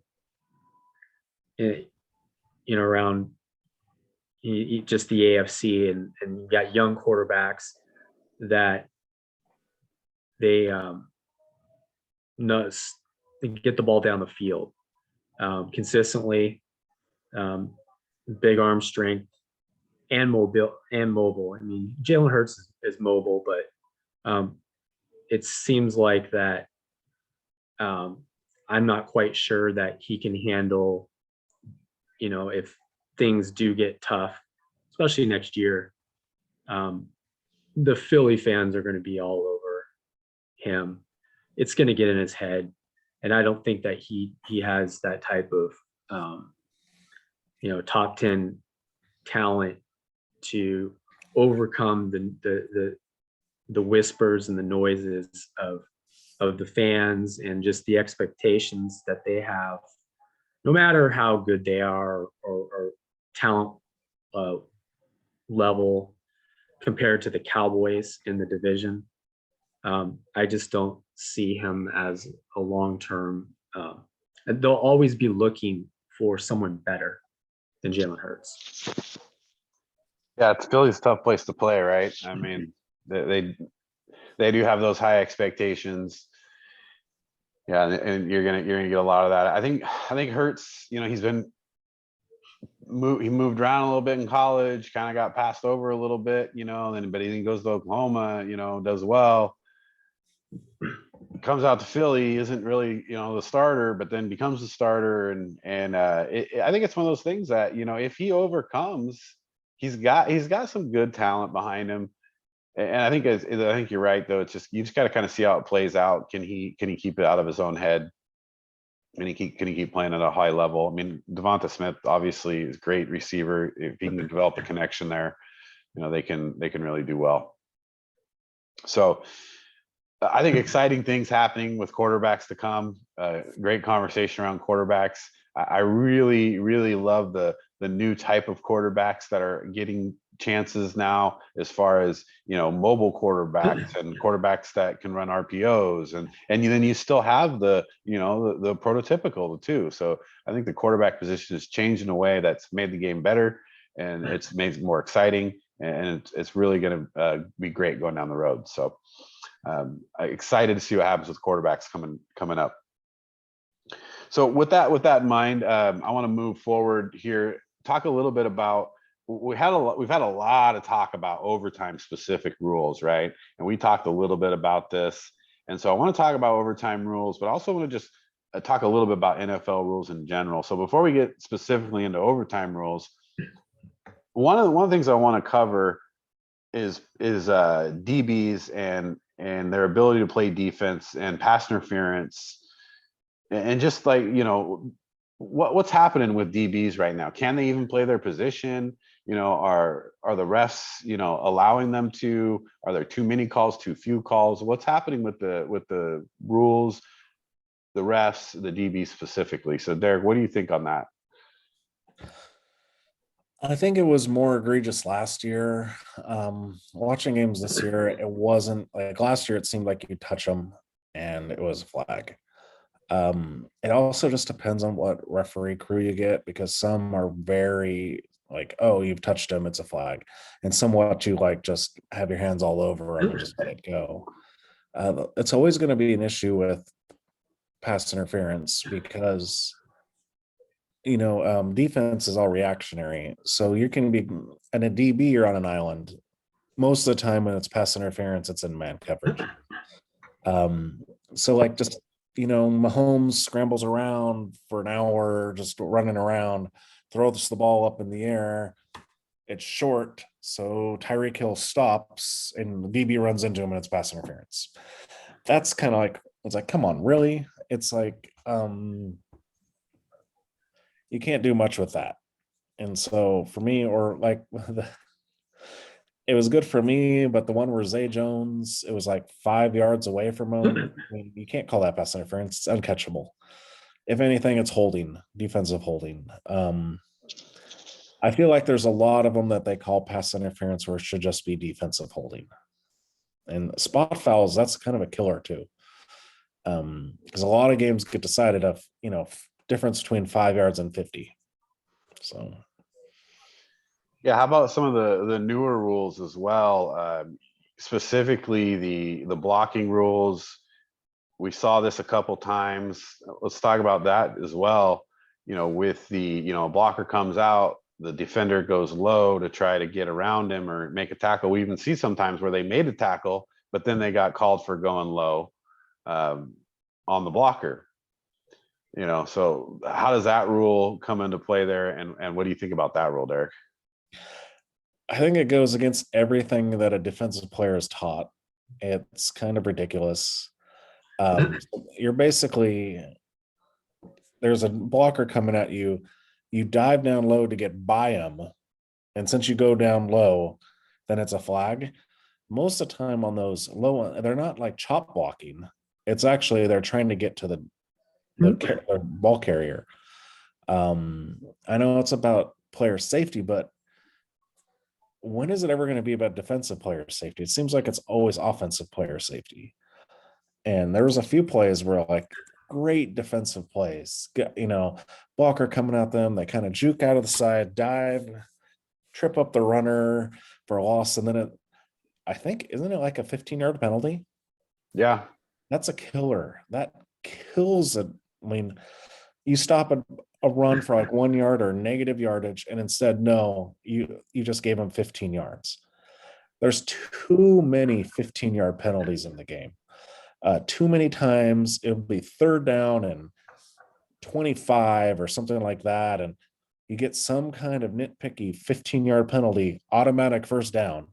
C: just the AFC, and you got young quarterbacks that they get the ball down the field consistently, big arm strength and mobile. Jalen Hurts is mobile, but it seems like that I'm not quite sure that he can handle, if things do get tough, especially next year. The Philly fans are going to be all over him. It's going to get in his head. And I don't think that he has that type of, top 10 talent to overcome the whispers and the noises of the fans and just the expectations that they have, no matter how good they are or talent level compared to the Cowboys in the division. I just don't see him as a long-term. They'll always be looking for someone better than Jalen Hurts.
A: Yeah, it's Philly's a tough place to play, right? They do have those high expectations. Yeah, and you're gonna get a lot of that. I think Hurts, he moved around a little bit in college, kind of got passed over a little bit, but he goes to Oklahoma, does well. comes out to Philly, isn't really, the starter, but then becomes the starter. And I think it's one of those things that, if he overcomes, he's got some good talent behind him. And I think you're right, though. It's just, you just got to kind of see how it plays out. Can he keep it out of his own head? Can he keep playing at a high level? I mean, Devonta Smith obviously is a great receiver. If he can develop a connection there, they can really do well. So I think exciting things happening with quarterbacks to come. Great conversation around quarterbacks. I really, really love the new type of quarterbacks that are getting chances now, as far as mobile quarterbacks and quarterbacks that can run RPOs, and then you still have the the prototypical too. So I think the quarterback position has changed in a way that's made the game better, and it's made it more exciting, and it's really going to be great going down the road. So I'm excited to see what happens with quarterbacks coming up. So with that in mind, I want to move forward here. Talk a little bit about, we've had a lot of talk about overtime specific rules, right? And we talked a little bit about this. And so I want to talk about overtime rules, but I also want to just talk a little bit about NFL rules in general. So before we get specifically into overtime rules, one of the things I want to cover is DBs and their ability to play defense and pass interference, and just like, what's happening with DBs right now. Can they even play their position? Are the refs, allowing them to? Are there too many calls, too few calls? What's happening with the rules, the refs, the DBs specifically? So Derek, what do you think on that?
B: I think it was more egregious last year. Watching games this year, it wasn't like last year. It seemed like you touch them and it was a flag. It also just depends on what referee crew you get, because some are very like, oh, you've touched him, it's a flag, and some want you like just have your hands all over him and just let it go. It's always going to be an issue with pass interference because defense is all reactionary. So you can be in a DB, you're on an island. Most of the time when it's pass interference, it's in man coverage. So like just Mahomes scrambles around for an hour, just running around, throws the ball up in the air. It's short, so Tyreek Hill stops, and the DB runs into him, and it's pass interference. That's kind of like, it's like, come on, really? It's like, you can't do much with that. And so for me, or like it was good for me, but the one where Zay Jones, it was like 5 yards away from him. I mean, you can't call that pass interference. It's uncatchable. If anything, it's holding, defensive holding. I feel like there's a lot of them that they call pass interference where it should just be defensive holding. And spot fouls, that's kind of a killer too. Because a lot of games get decided of, difference between 5 yards and 50. So.
A: Yeah, how about some of the newer rules as well? Specifically the blocking rules. We saw this a couple times. Let's talk about that as well. With the blocker comes out, the defender goes low to try to get around him or make a tackle. We even see sometimes where they made a tackle, but then they got called for going low on the blocker. So how does that rule come into play there? And what do you think about that rule, Derek?
B: I think it goes against everything that a defensive player is taught. It's kind of ridiculous. You're basically, there's a blocker coming at you. You dive down low to get by him. And since you go down low, then it's a flag. Most of the time on those low, they're not like chop blocking. It's actually, they're trying to get to the ball carrier. I know it's about player safety, but when is it ever going to be about defensive player safety? It seems like it's always offensive player safety. And there was a few plays where like great defensive plays, blocker coming at them, they kind of juke out of the side, dive, trip up the runner for a loss. And then I think, isn't it like a 15-yard penalty?
A: Yeah.
B: That's a killer. That kills it. I mean, you stop a run for like 1 yard or negative yardage, and instead, no, you just gave them 15 yards. There's too many 15-yard penalties in the game. too many times it'll be 3rd down and 25 or something like that, and you get some kind of nitpicky 15-yard penalty, automatic 1st down.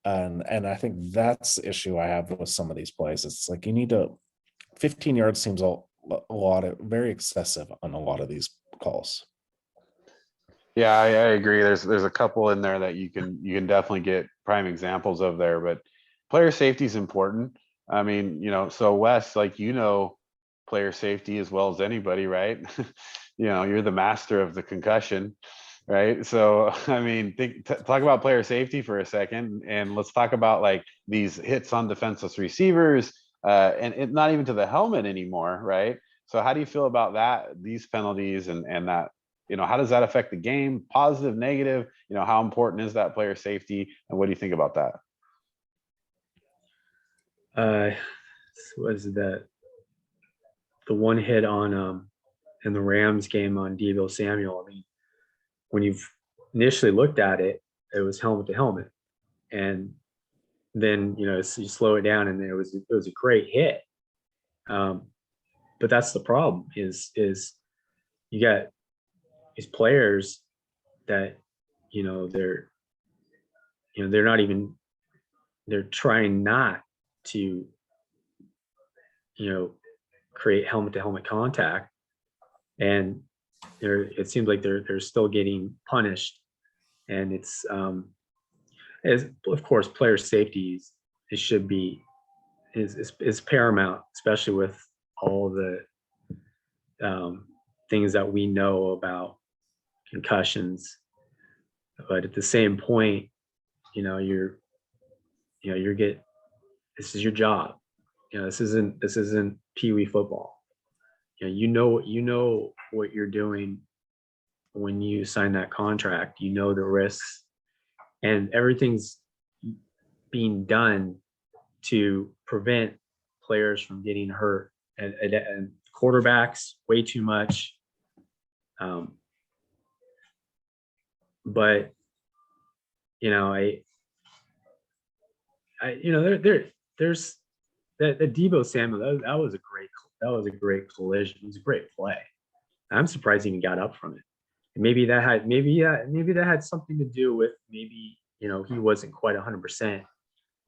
B: And I think that's the issue I have with some of these plays. It's like you need to 15 yards seems a lot of very excessive on a lot of these calls.
A: Yeah, I agree. There's a couple in there that you can definitely get prime examples of there, but player safety is important. I mean, so Wes, like, player safety as well as anybody, right? You're the master of the concussion, right? So, I mean, talk about player safety for a second, and let's talk about like these hits on defenseless receivers, and it, not even to the helmet anymore, right? So, how do you feel about that? These penalties and that, how does that affect the game? Positive, negative? How important is that player safety, and what do you think about that?
C: Was the one hit on in the Rams game on Deebo Samuel? I mean, when you've initially looked at it, it was helmet to helmet, and then you slow it down, and it was a great hit. But that's the problem is you got these players that they're not even, they're trying not to create helmet to helmet contact, and it seems like they're still getting punished. And it's as of course player safety should be is paramount, especially with all the things that we know about concussions. But at the same point, this is your job. This isn't pee-wee football. You know what you're doing when you sign that contract. You know the risks, and everything's being done to prevent players from getting hurt, and quarterbacks way too much. But there's the Deebo Samuel. That was a great collision. It was a great play. I'm surprised he even got up from it. And maybe that had something to do with maybe he wasn't quite 100%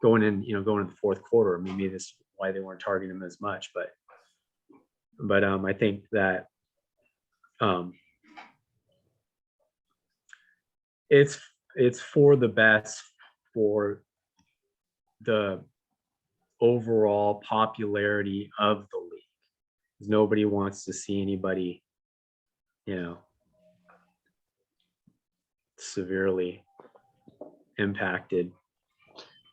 C: going in the 4th quarter. Maybe that's why they weren't targeting him as much. But I think that it's for the best for the overall popularity of the league. Nobody wants to see anybody, severely impacted.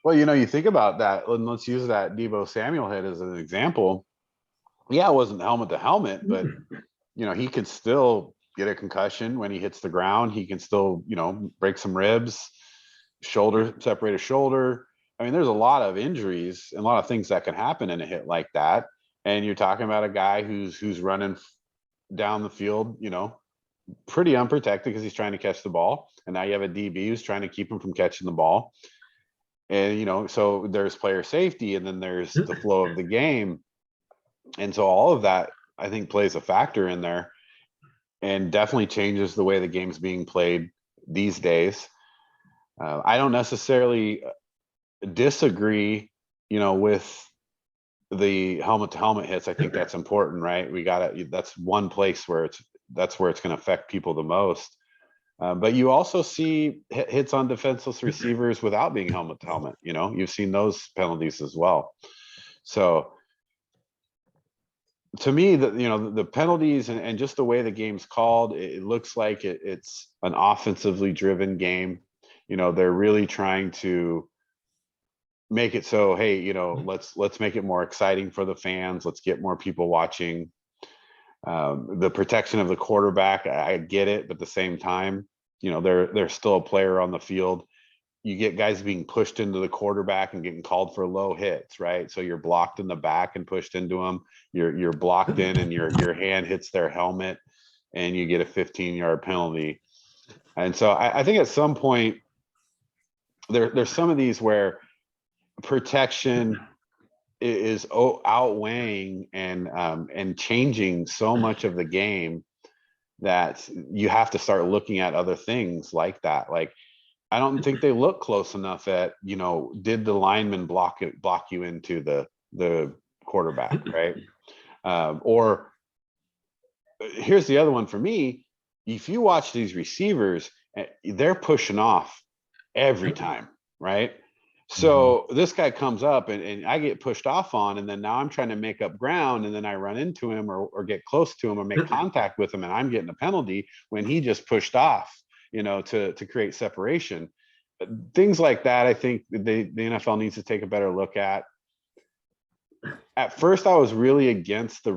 A: Well, you think about that, and let's use that Deebo Samuel hit as an example. Yeah, it wasn't helmet to helmet, but he could still get a concussion when he hits the ground. He can still, break some ribs, separate a shoulder. I mean, there's a lot of injuries and a lot of things that can happen in a hit like that. And you're talking about a guy who's running down the field, pretty unprotected because he's trying to catch the ball. And now you have a DB who's trying to keep him from catching the ball. And, so there's player safety, and then there's the flow of the game. And so all of that, I think, plays a factor in there, and definitely changes the way the game's being played these days. I don't necessarily disagree, with the helmet to helmet hits. I think that's important, right? That's one place where it's going to affect people the most. But you also see hits on defenseless receivers without being helmet to helmet. You've seen those penalties as well. So to me, the penalties and just the way the game's called, it looks like it's an offensively driven game. They're really trying to make it so, hey, let's make it more exciting for the fans. Let's get more people watching. The protection of the quarterback, I get it, but at the same time, they're still a player on the field. You get guys being pushed into the quarterback and getting called for low hits, right? So you're blocked in the back and pushed into them. You're blocked in, and your hand hits their helmet, and you get a 15-yard penalty. And so I think at some point there's some of these where protection is outweighing and changing so much of the game that you have to start looking at other things like that. Like, I don't think they look close enough at, did the lineman block you into the quarterback, right? Or here's the other one for me. If you watch these receivers, they're pushing off every time, right? So this guy comes up and I get pushed off on, and then now I'm trying to make up ground, and then I run into him or get close to him or make contact with him, and I'm getting a penalty when he just pushed off, to create separation. Things like that, I think the NFL needs to take a better look at. At first, I was really against the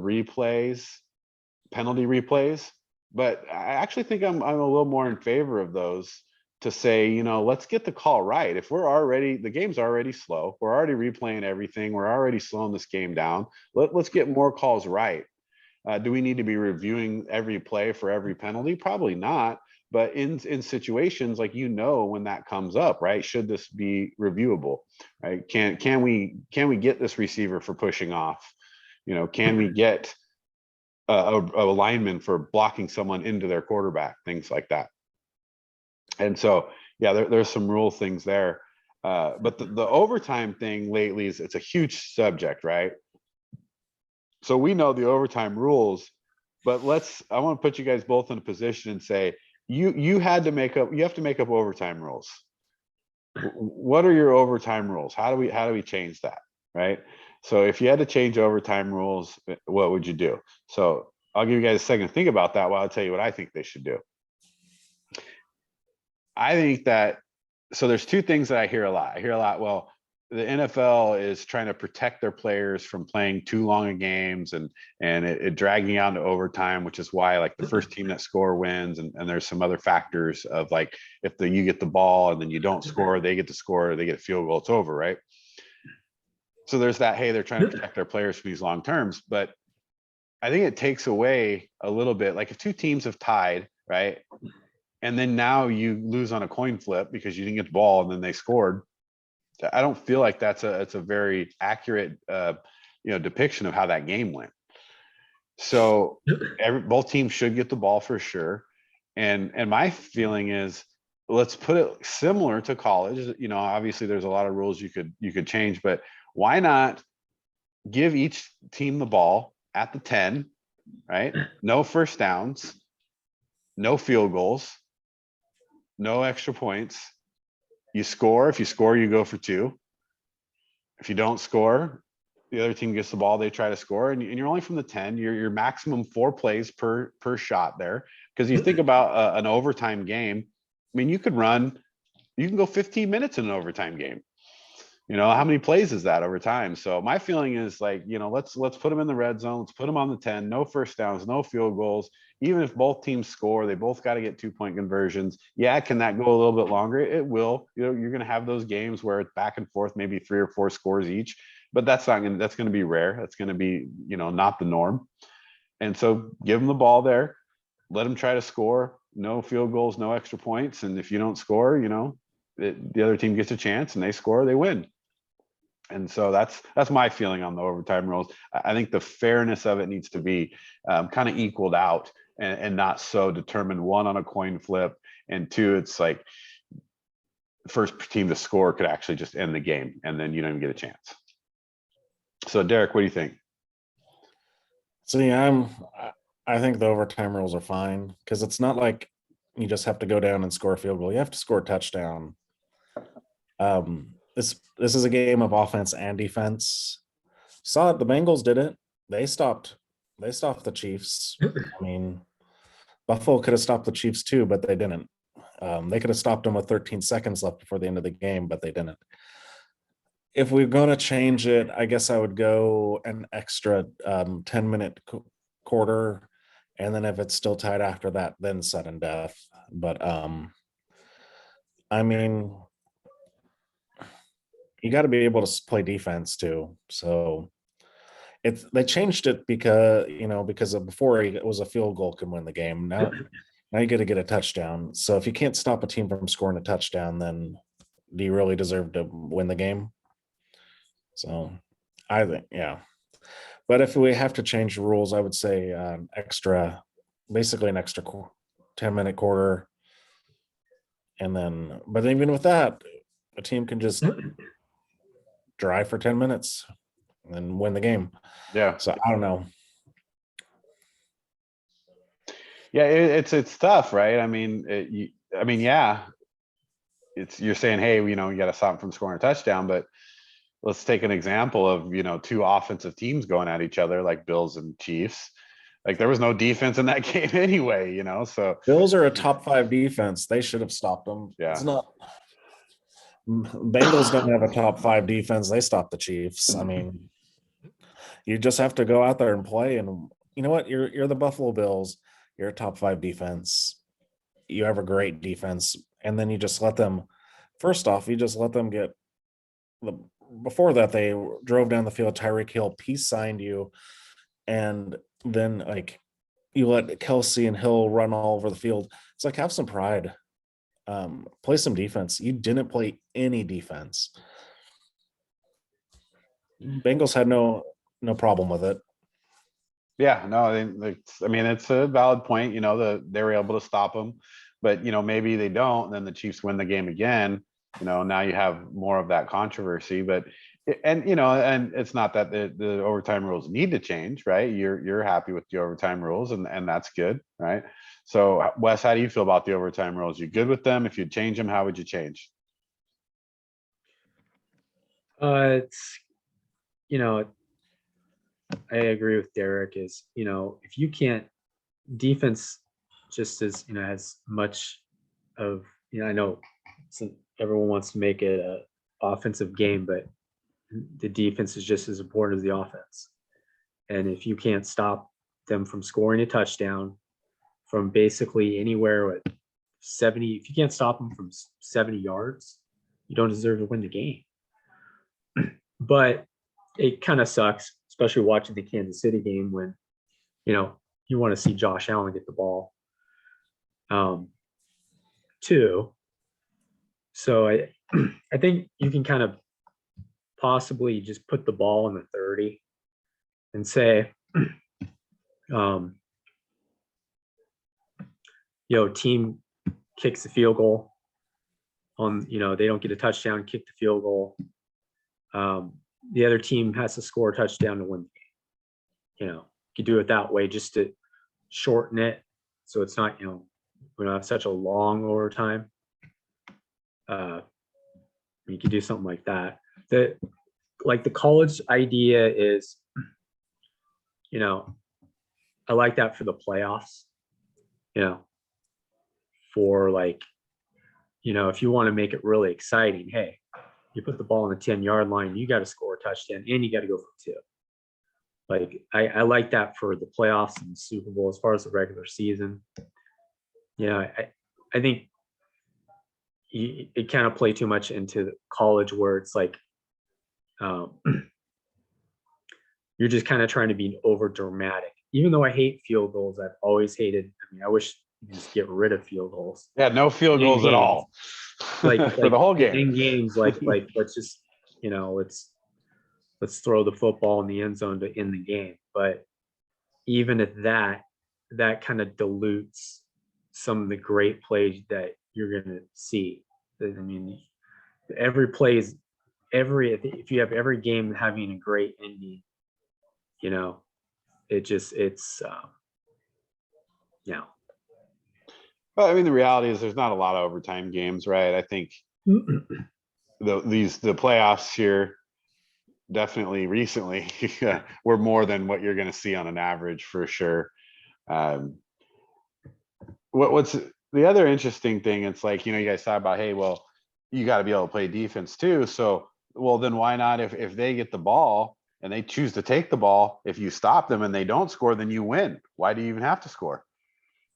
A: penalty replays, but I actually think I'm a little more in favor of those, to say, let's get the call right. If the game's already slow, we're already replaying everything, we're already slowing this game down, let's get more calls right. Do we need to be reviewing every play for every penalty? Probably not. But in situations like, when that comes up, right? Should this be reviewable, right? Can we get this receiver for pushing off? Can we get a lineman for blocking someone into their quarterback? Things like that. And so, yeah, there's some rule things there. But the overtime thing lately it's a huge subject, right? So we know the overtime rules, but I want to put you guys both in a position and say, you have to make up overtime rules. What are your overtime rules? How do we change that, right? So if you had to change overtime rules, what would you do? So I'll give you guys a second to think about that while I tell you what I think they should do. I think that, so there's two things that I hear a lot. Well, the NFL is trying to protect their players from playing too long of games and it dragging out to overtime, which is why, like, the first team that score wins. And there's some other factors of, like, if you get the ball and then you don't score, they get to score, they get a field goal, it's over, right? So there's that, hey, they're trying to protect their players from these long terms. But I think it takes away a little bit, like, if two teams have tied, right? And then now you lose on a coin flip because you didn't get the ball and then they scored. I don't feel like it's a very accurate, depiction of how that game went. So both teams should get the ball for sure. And my feeling is, let's put it similar to college. Obviously there's a lot of rules you could change, but why not give each team the ball at the 10, right? No first downs, no field goals, no extra points. You score. If you score, you go for 2. If you don't score, the other team gets the ball, they try to score, and you're only from the 10. You're maximum 4 plays per shot there. Because you think about an overtime game. I mean, you can go 15 minutes in an overtime game. How many plays is that over time? So my feeling is, like, let's put them in the red zone. Let's put them on the 10. No first downs, no field goals. Even if both teams score, they both got to get 2-point conversions. Yeah, can that go a little bit longer? It will. You're going to have those games where it's back and forth, maybe 3 or 4 scores each. But that's going to be rare. That's going to be, not the norm. And so give them the ball there. Let them try to score. No field goals, no extra points. And if you don't score, the other team gets a chance and they score, they win. And so that's my feeling on the overtime rules. I think the fairness of it needs to be kind of equaled out and not so determined, 1 on a coin flip, and 2, it's like the first team to score could actually just end the game and then you don't even get a chance. So Derek, what do you think?
B: So yeah, I think the overtime rules are fine, because it's not like you just have to go down and score a field goal. You have to score a touchdown. This is a game of offense and defense. Saw it. The Bengals did it. They stopped the Chiefs. I mean, Buffalo could have stopped the Chiefs too, but they didn't. They could have stopped them with 13 seconds left before the end of the game, but they didn't. If we're going to change it, I guess I would go an extra 10-minute quarter, and then if it's still tied after that, then sudden death. But I mean, you got to be able to play defense too. So they changed it because of before it was a field goal can win the game. Now you got to get a touchdown. So if you can't stop a team from scoring a touchdown, then do you really deserve to win the game? So I think, yeah. But if we have to change the rules, I would say basically an extra 10-minute quarter. And then, but even with that, a team can just drive for 10 minutes and win the game.
A: Yeah.
B: So I don't know.
A: Yeah, it's tough, right? I mean, yeah, you're saying, hey, you got to stop them from scoring a touchdown, but let's take an example of two offensive teams going at each other, like Bills and Chiefs. Like there was no defense in that game anyway, So
B: Bills are a top 5 defense. They should have stopped them.
A: Yeah.
B: It's not. Bengals don't have a top 5 defense. They stopped the Chiefs. I mean, you just have to go out there and play. And you know what? You're the Buffalo Bills. You're a top 5 defense. You have a great defense. And then you just let them, first off, you just let them get before that, they drove down the field. Tyreek Hill peace signed you. And then like you let Kelsey and Hill run all over the field. It's like, have some pride. Play some defense. You didn't play any defense. Bengals had no problem with it.
A: Yeah, no, I mean, it's a valid point. They were able to stop them, but maybe they don't. Then the Chiefs win the game again. Now you have more of that controversy. But and it's not that the overtime rules need to change, right? You're happy with the overtime rules, and that's good, right? So, Wes, how do you feel about the overtime rules? You good with them? If you change them, how would you change?
C: It's I agree with Derek. Is if you can't defense just as much of I know everyone wants to make it a offensive game, but the defense is just as important as the offense. And if you can't stop them from scoring a touchdown from basically anywhere at 70, if you can't stop them from 70 yards, you don't deserve to win the game. But it kind of sucks, especially watching the Kansas City game when, you want to see Josh Allen get the ball. Too. So I think you can kind of possibly just put the ball in the 30 and say, team kicks the field goal on, they don't get a touchdown, kick the field goal. The other team has to score a touchdown to win the game. You could do it that way just to shorten it. So it's not, we don't have such a long overtime. You could do something like that. The college idea is, I like that for the playoffs, for if you want to make it really exciting, hey, you put the ball on the 10-yard line, you got to score a touchdown and you got to go for 2. I like that for the playoffs and the Super Bowl. As far as the regular season, I think it kind of play too much into college where it's like you're just kind of trying to be over dramatic. Even though I hate field goals, I've always hated. I wish you could just get rid of field goals.
A: Yeah, no field goals at all. For the whole game.
C: In games, let's just let's throw the football in the end zone to end the game. But even at that kind of dilutes some of the great plays that you're going to see. I mean, if you have every game having a great ending,
A: Well, I mean, the reality is there's not a lot of overtime games, right? I think the playoffs here definitely recently were more than what you're going to see on an average for sure. What's the other interesting thing? It's like, you guys talk about, hey, well, you got to be able to play defense too. So, well, then why not if they get the ball and they choose to take the ball, if you stop them and they don't score, then you win. Why do you even have to score?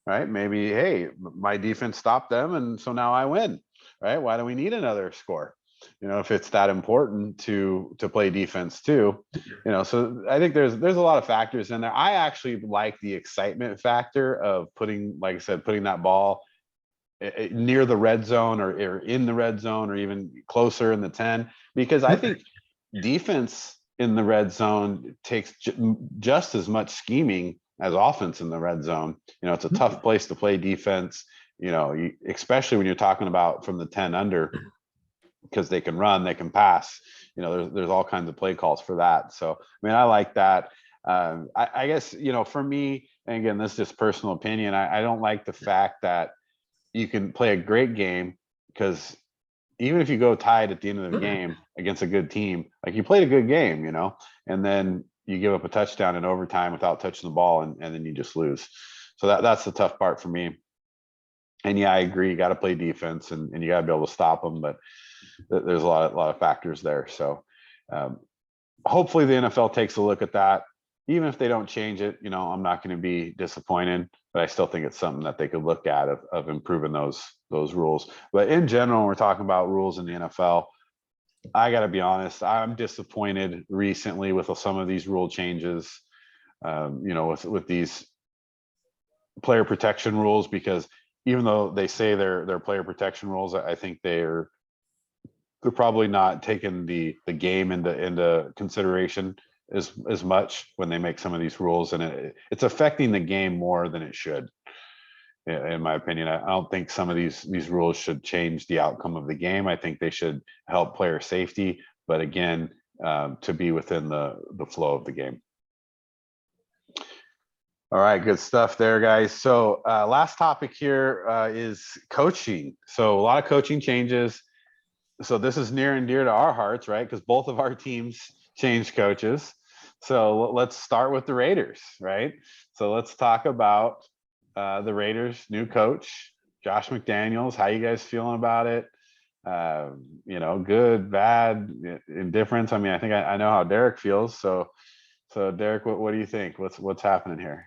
A: Right? Maybe, hey, my defense stopped them, and so now I win. Right? Why do we need another score? If it's that important to play defense too. So I think there's a lot of factors in there. I actually like the excitement factor of putting, like I said, putting that ball near the red zone or in the red zone or even closer in the 10, because I think defense in the red zone takes just as much scheming as offense in the red zone. It's a tough place to play defense, especially when you're talking about from the 10 under, because they can run, they can pass, there's all kinds of play calls for that. So, I like that. I guess, for me, and again, this is just personal opinion, I don't like the fact that you can play a great game, because even if you go tied at the end of the game against a good team, like you played a good game, and then you give up a touchdown in overtime without touching the ball, and then you just lose. So that's the tough part for me. And yeah, I agree. You got to play defense, and you got to be able to stop them. But there's a lot of factors there. So hopefully the NFL takes a look at that. Even if they don't change it, I'm not going to be disappointed, but I still think it's something that they could look at of improving those rules. But in general, we're talking about rules in the NFL. I got to be honest, I'm disappointed recently with some of these rule changes, with these player protection rules, because even though they say they're player protection rules, I think they're probably not taking the game into consideration as much when they make some of these rules, and it's affecting the game more than it should, in my opinion. I don't think some of these rules should change the outcome of the game. I think they should help player safety, but again, to be within the flow of the game. All right, good stuff there, guys. So last topic here is coaching. So a lot of coaching changes. So this is near and dear to our hearts, right? Because both of our teams changed coaches. So let's start with the Raiders, right? So let's talk about the Raiders' new coach, Josh McDaniels. How you guys feeling about it? Good, bad, indifference. I think I know how Derek feels. So Derek, what do you think? What's happening here?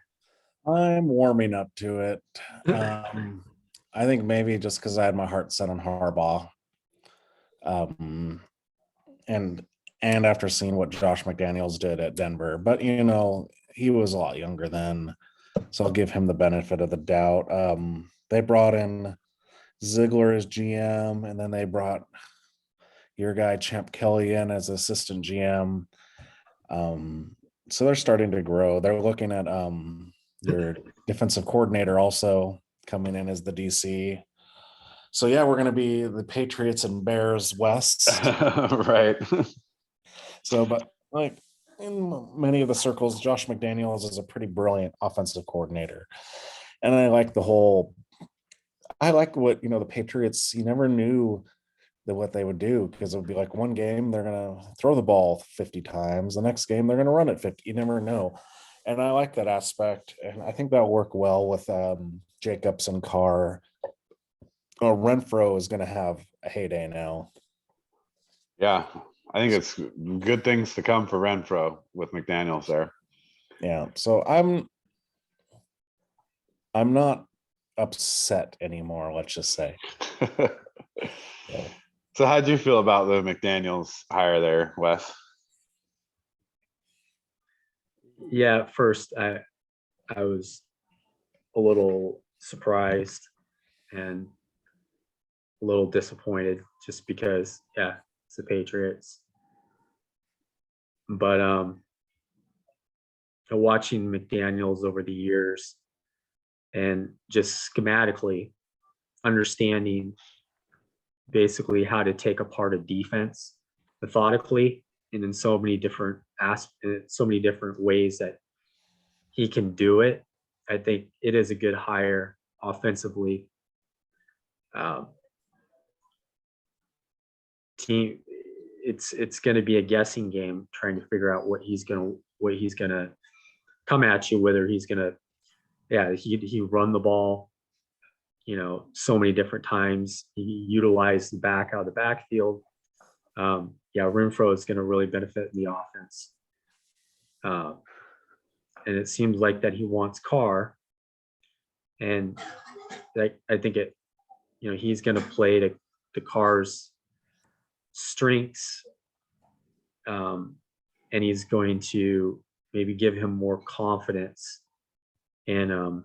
B: I'm warming up to it. I think maybe just because I had my heart set on Harbaugh. And after seeing what Josh McDaniels did at Denver, but he was a lot younger then, so I'll give him the benefit of the doubt. They brought in Ziegler as GM, and then they brought your guy Champ Kelly in as assistant GM. So they're starting to grow. They're looking at your defensive coordinator also coming in as the DC. So yeah, we're going to be the Patriots and Bears West.
A: Right.
B: So, but like in many of the circles, Josh McDaniels is a pretty brilliant offensive coordinator. And I like what, the Patriots, you never knew what they would do, because it would be like one game, they're going to throw the ball 50 times. The next game, they're going to run it 50. You never know. And I like that aspect. And I think that'll work well with Jacobs and Carr. Renfro is going to have a heyday now.
A: Yeah, I think it's good things to come for Renfro with McDaniels there.
B: Yeah, so I'm not upset anymore, let's just say.
A: So how'd you feel about the McDaniels hire there, Wes?
C: Yeah, at first I was a little surprised and a little disappointed, just because it's the Patriots. But watching McDaniels over the years and just schematically understanding basically how to take apart a defense methodically and in so many different ways that he can do it, I think it is a good hire offensively. Team, it's going to be a guessing game trying to figure out what he's going to come at you, whether he's going to he run the ball so many different times. He utilized the back out of the backfield. Renfro is going to really benefit in the offense, and it seems like that he wants Carr, and I think he's going to play to Carr's strengths, and he's going to maybe give him more confidence and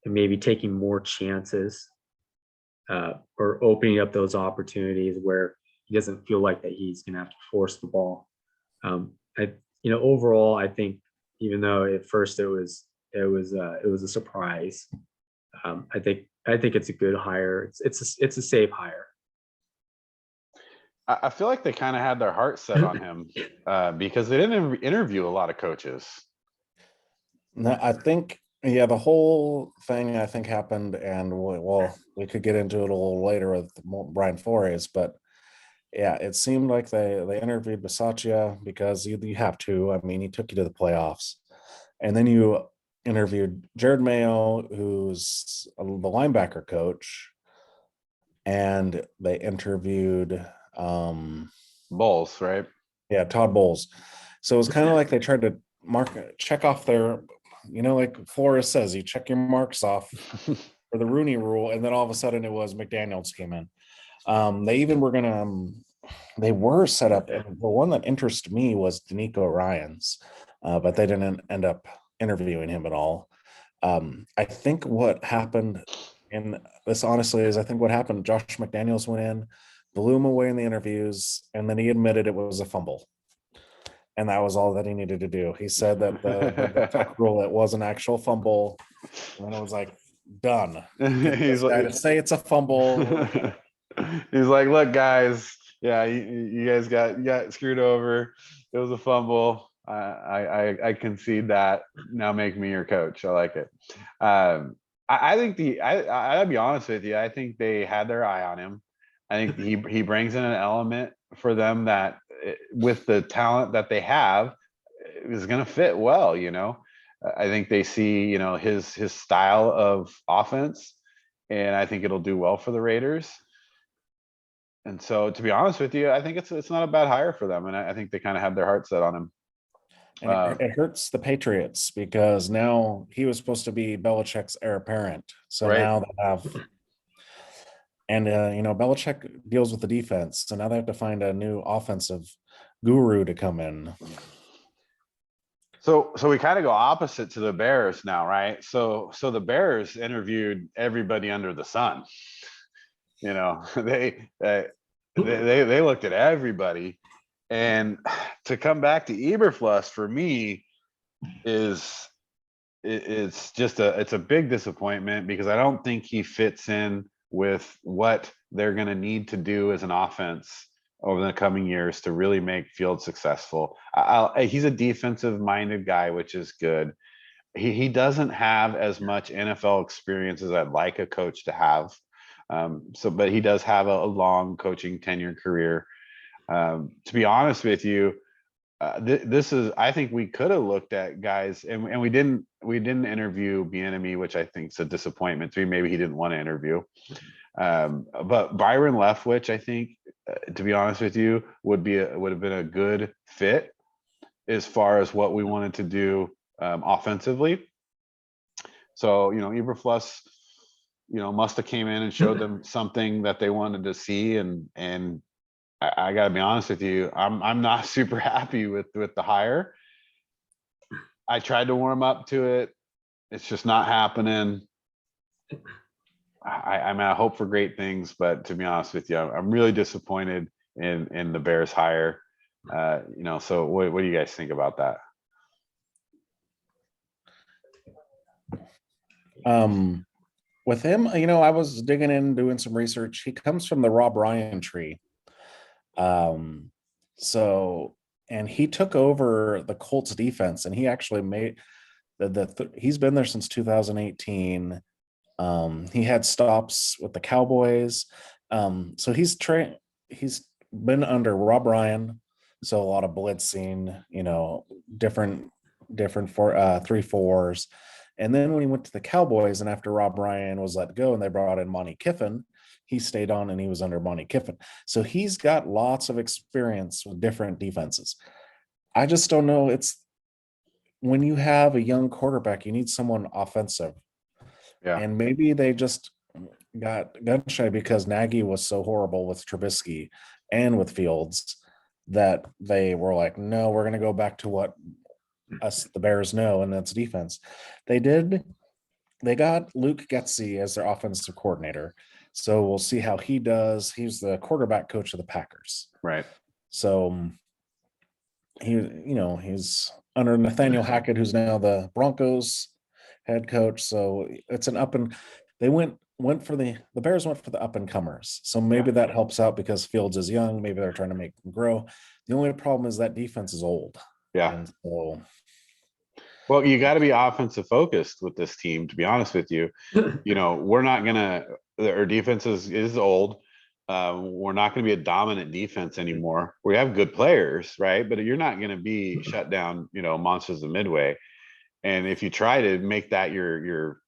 C: maybe taking more chances, or opening up those opportunities where he doesn't feel like that he's going to have to force the ball. I overall, I think even though at first it was a surprise, I think it's a good hire. It's a safe hire.
A: I feel like they kind of had their heart set on him because they didn't interview a lot of coaches.
B: No, I think, yeah, the whole thing I think happened, and we could get into it a little later with Brian Flores, but yeah, it seemed like they interviewed Bisaccia because you have to. I mean, he took you to the playoffs, and then you interviewed Jared Mayo, who's the linebacker coach, and they interviewed
A: Bowles, right?
B: yeah, Todd Bowles. So it was kind of like they tried to check off their, like Flores says, you check your marks off for the Rooney Rule, and then all of a sudden it was McDaniels came in. They even were gonna, they were set up, and the one that interested me was D'Amico Ryans, but they didn't end up interviewing him at all. I think what happened in this, honestly, is I think what happened, Josh McDaniels went in, blew him away in the interviews, and then he admitted it was a fumble. And that was all that he needed to do. He said that the tech rule, it was an actual fumble, and it was like, done. He's like, to say it's a fumble.
A: He's like, look, guys, yeah, you guys got screwed over. It was a fumble. I concede that. Now make me your coach. I like it. I think I'll be honest with you. I think they had their eye on him. I think he brings in an element for them that, with the talent that they have, is going to fit well. I think they see his style of offense, and I think it'll do well for the Raiders. And so, to be honest with you, I think it's not a bad hire for them, and I think they kind of have their heart set on him.
B: And it hurts the Patriots because now he was supposed to be Belichick's heir apparent. So
A: right.
B: Now they have, and Belichick deals with the defense. So now they have to find a new offensive guru to come in.
A: So we kind of go opposite to the Bears now, right? So the Bears interviewed everybody under the sun. They looked at everybody. And to come back to Eberflus, for me, it's a big disappointment because I don't think he fits in with what they're going to need to do as an offense over the coming years to really make Fields successful. He's a defensive minded guy, which is good. He doesn't have as much NFL experience as I'd like a coach to have. But he does have a long coaching tenure career. To be honest with you, this is, I think we could have looked at guys, and we didn't interview Bieniemy, which I think is a disappointment to me. Maybe he didn't want to interview. But Byron Leftwich, I think, to be honest with you, would have been a good fit as far as what we wanted to do offensively. So Eberflus, must have came in and showed them something that they wanted to see, and I got to be honest with you, I'm not super happy with the hire. I tried to warm up to it. It's just not happening. I hope for great things, but to be honest with you, I'm really disappointed in the Bears hire. So what do you guys think about that?
B: With him, I was digging in, doing some research. He comes from the Rob Ryan tree. And he took over the Colts defense, and he actually made he's been there since 2018. He had stops with the Cowboys. So he's been under Rob Ryan. So a lot of blitzing, different 3-4s. And then when he went to the Cowboys, and after Rob Ryan was let go and they brought in Monty Kiffin, he stayed on and he was under Monty Kiffin. So he's got lots of experience with different defenses. I just don't know. It's when you have a young quarterback, you need someone offensive. Yeah. And maybe they just got gun shy because Nagy was so horrible with Trubisky and with Fields that they were like, no, we're going to go back to what the Bears know, and that's defense. They got Luke Getsy as their offensive coordinator. So we'll see how he does. He's the quarterback coach of the Packers.
A: Right.
B: So he's under Nathaniel Hackett, who's now the Broncos head coach. So it's an up and they went for the Bears went for the up and comers. So maybe that helps out because Fields is young. Maybe they're trying to make him grow. The only problem is that defense is old.
A: Yeah.
B: And so,
A: well, you got to be offensive focused with this team, to be honest with you. We're not gonna. Our defense is old. We're not going to be a dominant defense anymore. We have good players, right? But you're not going to be shut down, monsters of Midway. And if you try to make that your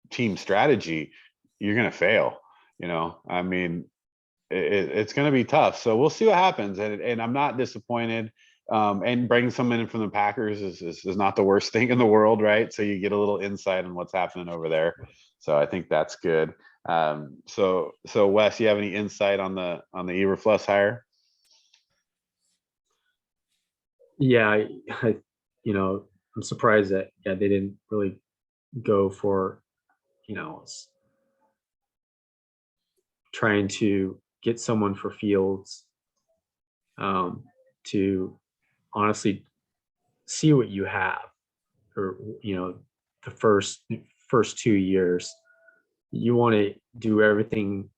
A: team strategy, you're going to fail. I mean, it's going to be tough. So we'll see what happens. And I'm not disappointed. And bringing someone in from the Packers is not the worst thing in the world, right? So you get a little insight on what's happening over there. So I think that's good. So Wes, you have any insight on the Eberflus hire?
C: Yeah, I'm surprised that they didn't really go for, trying to get someone for Fields, to honestly see what you have, or the first 2 years. You want to do everything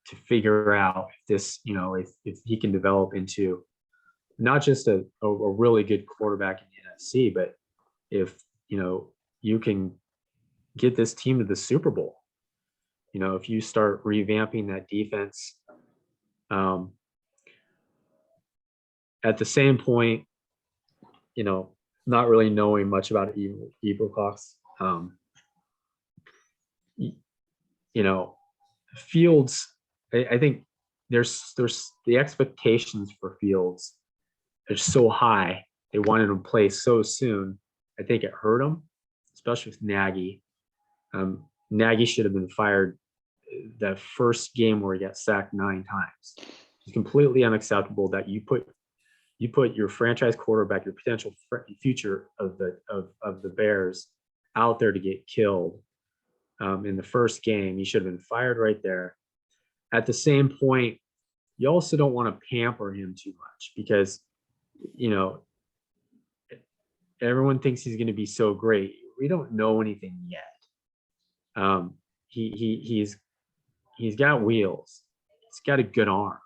C: to figure out if this, if he can develop into not just a really good quarterback in the NFC, but if, you can get this team to the Super Bowl. If you start revamping that defense, at the same point, not really knowing much about Eberflus, Fields, I think there's the expectations for Fields are so high. They wanted him to play so soon. I think it hurt him, especially with Nagy. Nagy should have been fired that first game where he got sacked 9 times. It's completely unacceptable that you put your franchise quarterback, your potential future of the Bears out there to get killed. In the first game. He should have been fired right there. At the same point, you also don't want to pamper him too much because, everyone thinks he's going to be so great. We don't know anything yet. He's got wheels. He's got a good arm,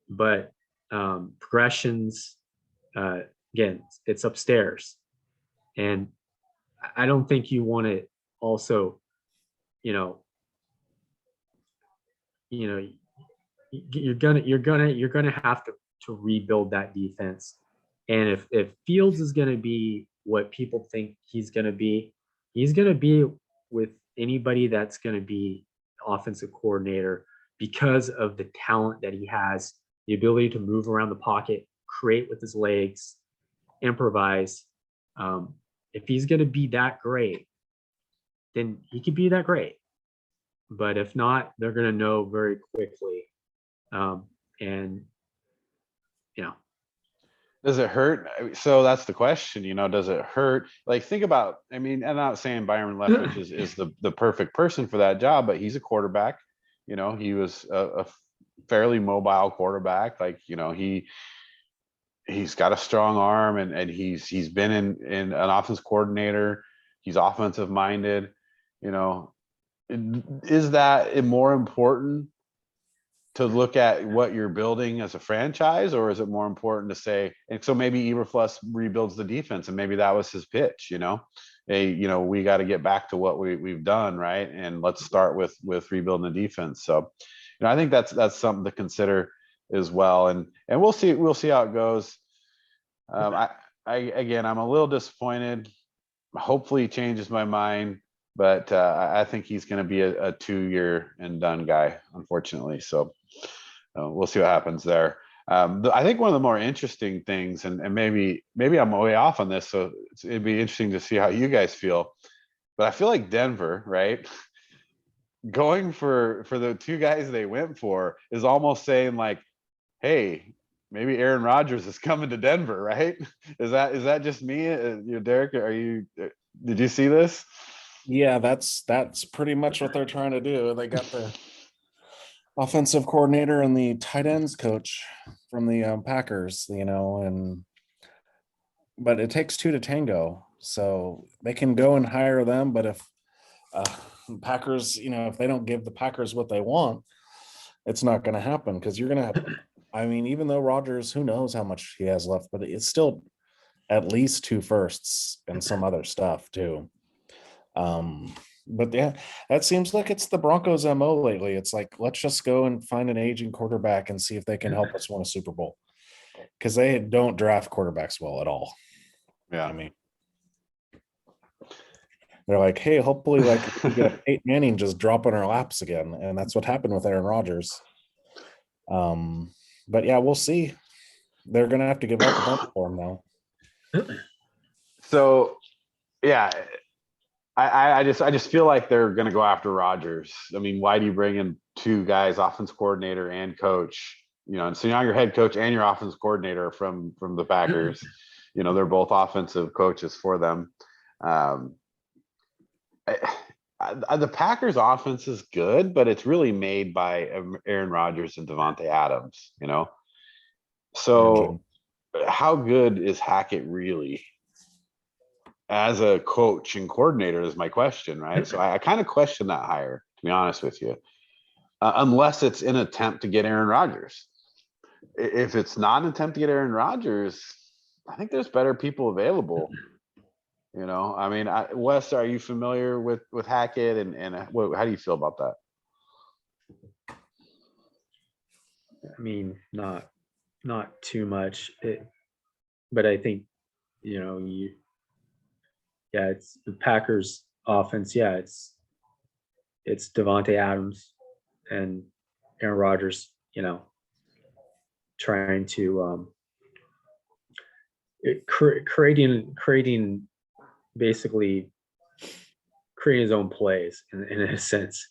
C: but progressions, again, it's upstairs, and I don't think you want to also. You're gonna have to rebuild that defense. And if Fields is gonna be what people think he's gonna be with anybody that's gonna be offensive coordinator because of the talent that he has, the ability to move around the pocket, create with his legs, improvise. If he's gonna be that great, then he could be that great. But if not, they're going to know very quickly.
A: Does it hurt? So that's the question, does it hurt? Like, think about, I'm not saying Byron Leftwich is the perfect person for that job, but he's a quarterback. He was a fairly mobile quarterback. Like, he's got a strong arm and he's been in an offense coordinator. He's offensive minded. Is that more important to look at what you're building as a franchise, or is it more important to say, and so maybe Eberflus rebuilds the defense, and maybe that was his pitch, we got to get back to what we've done, right? And let's start with rebuilding the defense. So, I think that's something to consider as well. And we'll see how it goes. I'm a little disappointed. Hopefully he changes my mind. But I think he's going to be a 2-year and done guy, unfortunately. So we'll see what happens there. I think one of the more interesting things, and maybe I'm way off on this, so it'd be interesting to see how you guys feel. But I feel like Denver, right, going for the 2 guys they went for is almost saying like, hey, maybe Aaron Rodgers is coming to Denver, right? Is that just me? Derek, did you see this?
B: Yeah, that's pretty much what they're trying to do. They got the offensive coordinator and the tight ends coach from the Packers, and but it takes two to tango. So they can go and hire them, but if Packers, if they don't give the Packers what they want, it's not going to happen, because you're going to, I mean, even though Rodgers, who knows how much he has left, but it's still at least 2 firsts and some other stuff too. But yeah, that seems like it's the Broncos' MO lately. It's like, let's just go and find an aging quarterback and see if they can help us win a Super Bowl, because they don't draft quarterbacks well at all.
A: Yeah.
B: I mean, they're like, hey, hopefully, like, if we get Peyton Manning just drop on our laps again, and that's what happened with Aaron Rodgers. But yeah, we'll see. They're gonna have to give up a bunch for him now.
A: So, yeah, I just feel like they're gonna go after Rodgers. I mean, why do you bring in 2 guys, offense coordinator and coach? And so now your head coach and your offense coordinator from the Packers. They're both offensive coaches for them. The Packers offense is good, but it's really made by Aaron Rodgers and Devontae Adams, So how good is Hackett really as a coach and coordinator is my question, right? So I kind of question that hire, to be honest with you, unless it's an attempt to get Aaron Rodgers. If it's not an attempt to get Aaron Rodgers, I think there's better people available. I mean, Wes, are you familiar with Hackett, and how do you feel about that?
C: I mean, not too much, but I think it's the Packers offense. Yeah, it's Devontae Adams and Aaron Rodgers. Trying to creating basically creating his own plays in a sense.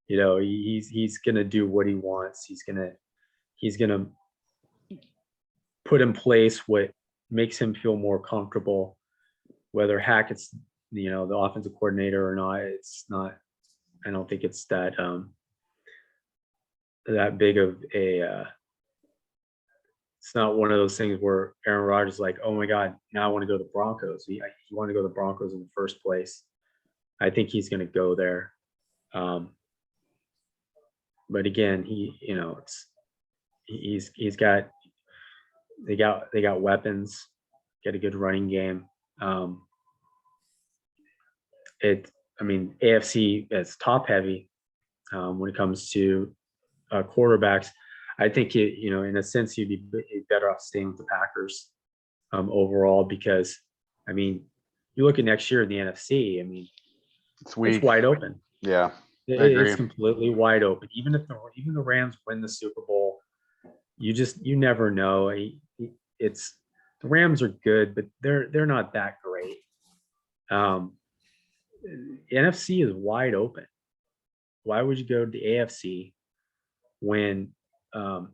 C: He's gonna do what he wants. He's gonna put in place what makes him feel more comfortable. Whether Hackett's the offensive coordinator or not, it's not. I don't think it's that big of a. It's not one of those things where Aaron Rodgers is like, oh my God, now I want to go to the Broncos. He wanted to go to the Broncos in the first place. I think he's going to go there. But again, they got weapons, get a good running game. AFC is top heavy when it comes to quarterbacks. I think in a sense, you'd be better off staying with the Packers overall, because you look at next year in the NFC.
A: It's weak.
C: It's wide open.
A: Yeah,
C: it's completely wide open. Even the Rams win the Super Bowl, you never know. The Rams are good, but they're not that great. The NFC is wide open. Why would you go to the AFC when the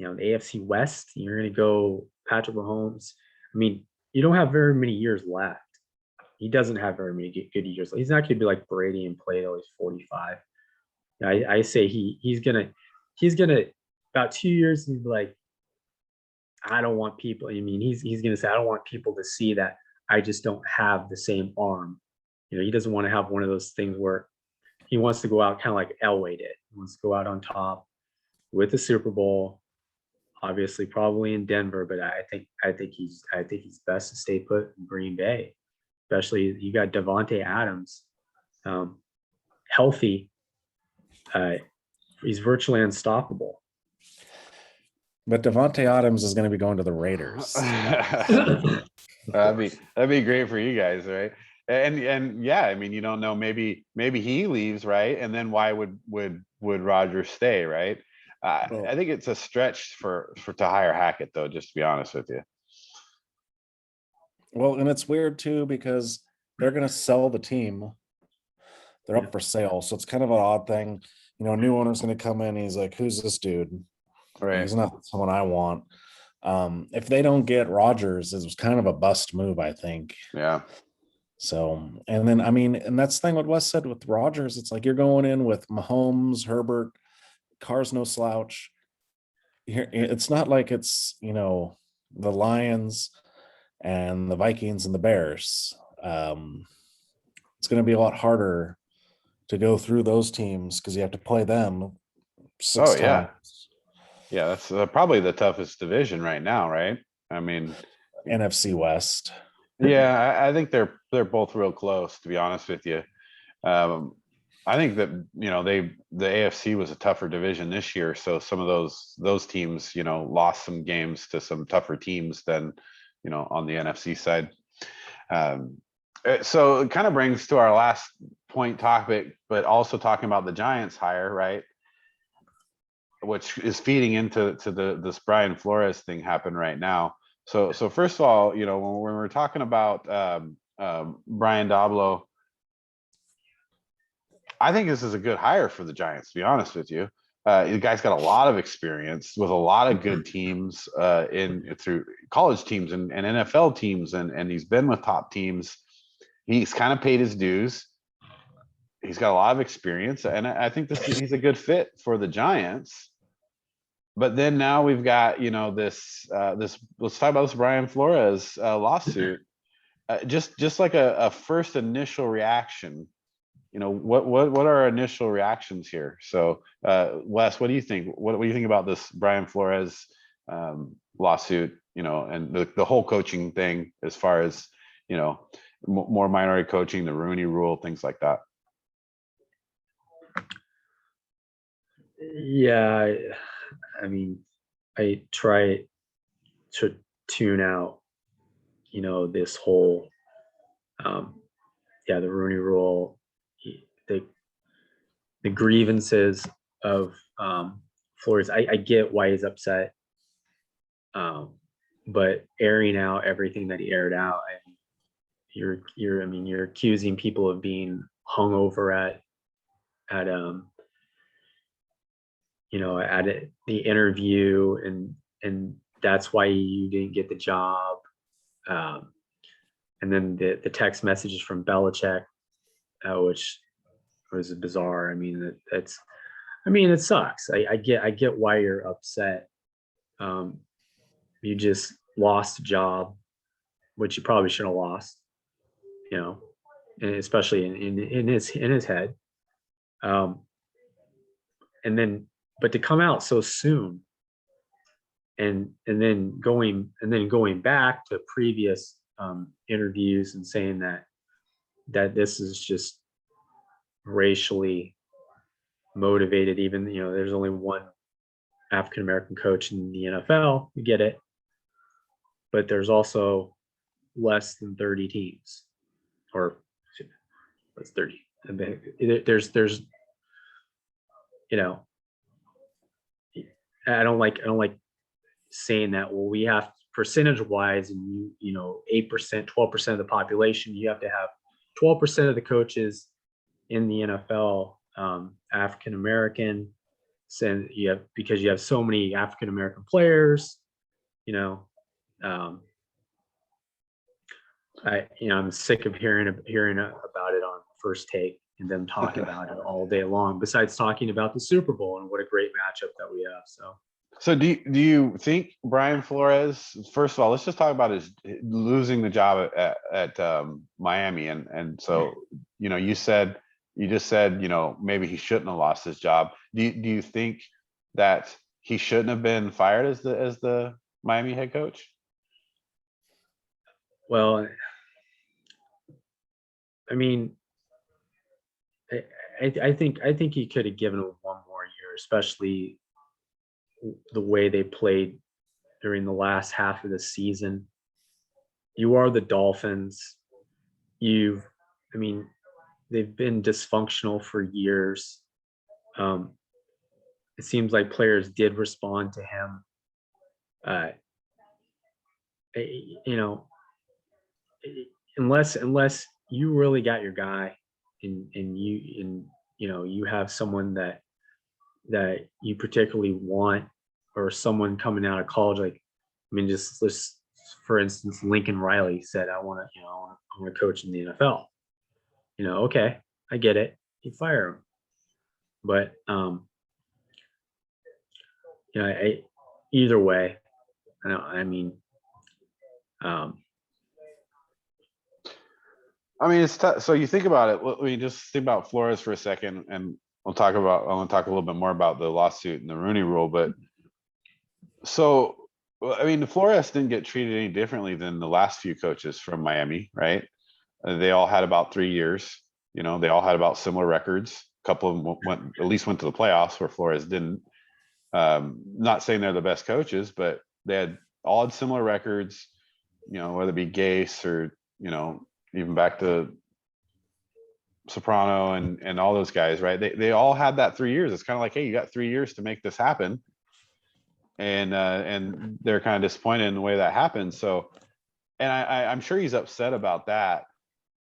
C: AFC West, you're going to go Patrick Mahomes? You don't have very many years left. He doesn't have very many good years. He's not going to be like Brady and play till he's 45. I say he's gonna about 2 years. He's like, I don't want people. He's gonna say, I don't want people to see that I just don't have the same arm. He doesn't want to have one of those things where he wants to go out kind of like Elway did. He wants to go out on top with the Super Bowl. Obviously, probably in Denver, but I think he's best to stay put in Green Bay. Especially you got Devontae Adams, healthy. He's virtually unstoppable.
B: But Devontae Adams is going to be going to the Raiders.
A: That'd be great for you guys, right? And yeah, you don't know. Maybe he leaves, right? And then why would Rodgers stay, right? I think it's a stretch to hire Hackett, though. Just to be honest with you.
B: Well, and it's weird too, because they're going to sell the team. They're up for sale, so it's kind of an odd thing. A new owner's going to come in. He's like, "Who's this dude?"
A: Right.
B: He's not someone I want. If they don't get Rodgers, it was kind of a bust move, I think.
A: Yeah.
B: So, and then and that's the thing what Wes said with Rodgers. It's like you're going in with Mahomes, Herbert, Carr's no slouch. It's not like it's the Lions and the Vikings and the Bears. It's going to be a lot harder to go through those teams because you have to play them six times.
A: Yeah, that's probably the toughest division right now, right? I mean,
B: NFC West.
A: Yeah, I think they're both real close, to be honest with you. I think that the AFC was a tougher division this year, so some of those teams lost some games to some tougher teams than on the NFC side. So it kind of brings to our last point topic, but also talking about the Giants hire, right? Which is feeding into this Brian Flores thing happen right now. So first of all, when we're talking about Brian Dablo, I think this is a good hire for the Giants, to be honest with you. The guy's got a lot of experience with a lot of good teams through college teams and NFL teams, and he's been with top teams. He's kind of paid his dues. He's got a lot of experience, and I think he's a good fit for the Giants. But then now we've got this let's talk about this Brian Flores lawsuit. Just like a first initial reaction. What are our initial reactions here? So Wes, what do you think? What do you think about this Brian Flores lawsuit? And the whole coaching thing, as far as more minority coaching, the Rooney Rule, things like that.
C: Yeah, I mean, I try to tune out, this whole, the Rooney Rule, the grievances of Flores. I get why he's upset, but airing out everything that he aired out, you're accusing people of being hungover at the interview, and that's why you didn't get the job. And then the text messages from Belichick, which was bizarre. It sucks. I get why you're upset. You just lost a job, which you probably shouldn't have lost, and especially in his head. But to come out so soon, and then going back to previous interviews and saying that this is just racially motivated. Even there's only one African American coach in the NFL. You get it, but there's also less than 30 teams, or what's 30? There's I don't like saying that. Well, we have percentage wise, and 8%, 12% of the population, you have to have 12% of the coaches in the NFL African American. So because you have so many African American players, I'm sick of hearing about it on First Take and them talking about it all day long, besides talking about the Super Bowl and what a great matchup that we have.
A: So do you think Brian Flores, first of all, let's just talk about his losing the job at Miami. And so, you just said, maybe he shouldn't have lost his job. Do you think that he shouldn't have been fired as the Miami head coach?
C: Well, I think he could have given him one more year, especially the way they played during the last half of the season. You are the Dolphins. They've been dysfunctional for years. It seems like players did respond to him. Unless you really got your guy, and you have someone that you particularly want, or someone coming out of college, just for instance, Lincoln Riley said, I want to coach in the NFL. Okay, I get it. You fire him, but either way,
A: I mean, it's tough. So you think about it. I mean, just think about Flores for a second, and I want to talk a little bit more about the lawsuit and the Rooney Rule. But so, I mean, Flores didn't get treated any differently than the last few coaches from Miami, right? They all had about 3 years. You know, they all had about similar records. A couple of them went to the playoffs, where Flores didn't. Not saying they're the best coaches, but they all had similar records. You know, whether it be Gase or even back to Soprano and all those guys, right? They all had that 3 years. It's kind of like, hey, you got 3 years to make this happen, and they're kind of disappointed in the way that happened. So, and I'm sure he's upset about that,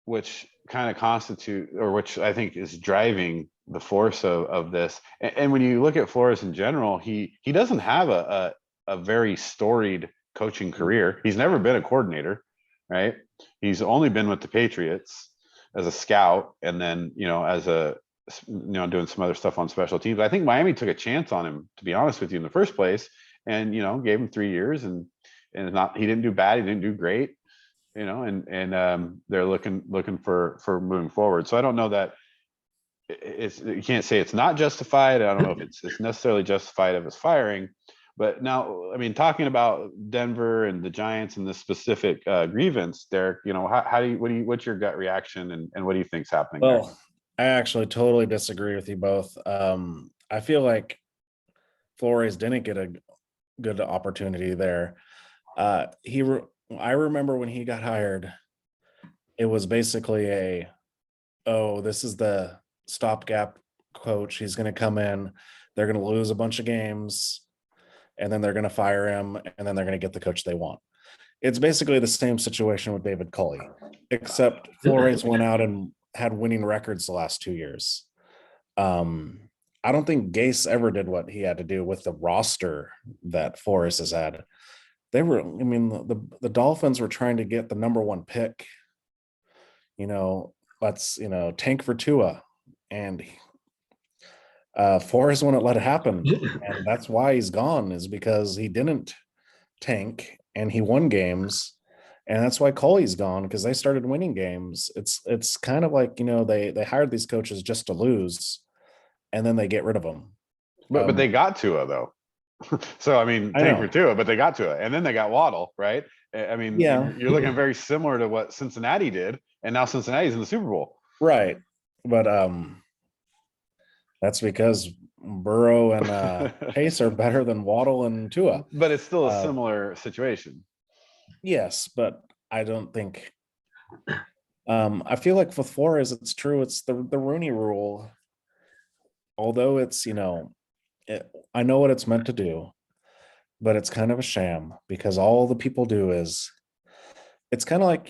A: which kind of which I think is driving the force of this. And when you look at Flores in general, he doesn't have a very storied coaching career. He's never been a coordinator, right? He's only been with the Patriots as a scout, and then as a doing some other stuff on special teams. I think Miami took a chance on him, to be honest with you, in the first place, and gave him 3 years, and he didn't do bad, he didn't do great, and they're looking for moving forward. So I don't know that you can't say it's not justified. I don't know if it's necessarily justified of his firing. But now, I mean, talking about Denver and the Giants and this specific grievance, Derek, what's your gut reaction, and what do you think's happening
B: Well,
A: there?
B: I actually totally disagree with you both. I feel like Flores didn't get a good opportunity there. I remember when he got hired, it was basically this is the stopgap coach. He's going to come in, they're going to lose a bunch of games, and then they're going to fire him, and then they're going to get the coach they want. It's basically the same situation with David Culley, except Flores went out and had winning records the last 2 years. I don't think Gase ever did what he had to do with the roster that Flores has had. The Dolphins were trying to get the number 1 pick. Let's tank for Tua, and Flores wouldn't let it happen, and that's why he's gone, is because he didn't tank and he won games, and that's why Culley's gone, because they started winning games. It's kind of like they hired these coaches just to lose, and then they get rid of them.
A: But they got Tua though. So I mean, tank for Tua, but they got Tua, and then they got Waddle, right? I mean,
B: yeah,
A: you're looking very similar to what Cincinnati did, and now Cincinnati's in the Super Bowl,
B: right? But that's because Burrow and Pace are better than Waddle and Tua.
A: But it's still a similar situation.
B: Yes, but I don't think. I feel like with Flores, it's true. It's the Rooney Rule. Although it's I know what it's meant to do, but it's kind of a sham, because all the people do is, it's kind of like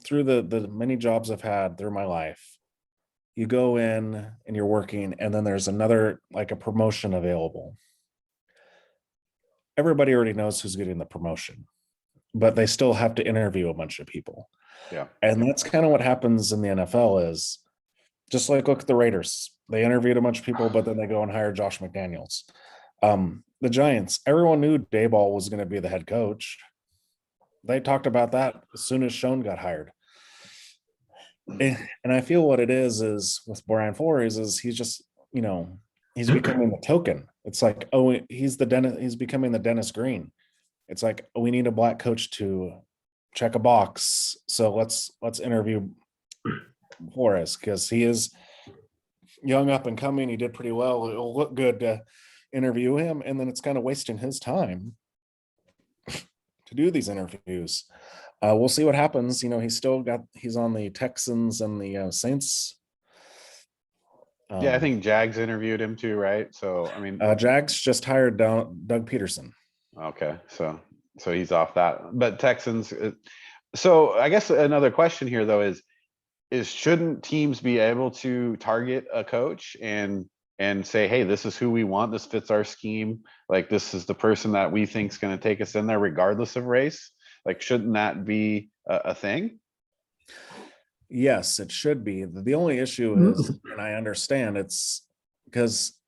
B: through the many jobs I've had through my life, you go in and you're working, and then there's another, like a promotion available. Everybody already knows who's getting the promotion, but they still have to interview a bunch of people.
A: Yeah.
B: And that's kind of what happens in the NFL, is just like, look at the Raiders. They interviewed a bunch of people, but then they go and hire Josh McDaniels. The Giants, everyone knew Daboll was going to be the head coach. They talked about that as soon as Schoen got hired. And I feel what it is with Brian Flores is he's just, he's becoming the token. It's like, he's becoming the Dennis Green. It's like, we need a black coach to check a box. So let's interview Flores, because he is young, up and coming. He did pretty well. It'll look good to interview him, and then it's kind of wasting his time to do these interviews. We'll see what happens. He's on the Texans and the Saints.
A: Yeah, I think Jags interviewed him too, right? So I mean,
B: Jags just hired Doug Peterson.
A: Okay, so he's off that. But Texans. So I guess another question here though is shouldn't teams be able to target a coach and say, hey, this is who we want, this fits our scheme, like this is the person that we think is going to take us in there regardless of race? Like, shouldn't that be a thing?
B: Yes, it should be. The only issue is, and I understand, it's because,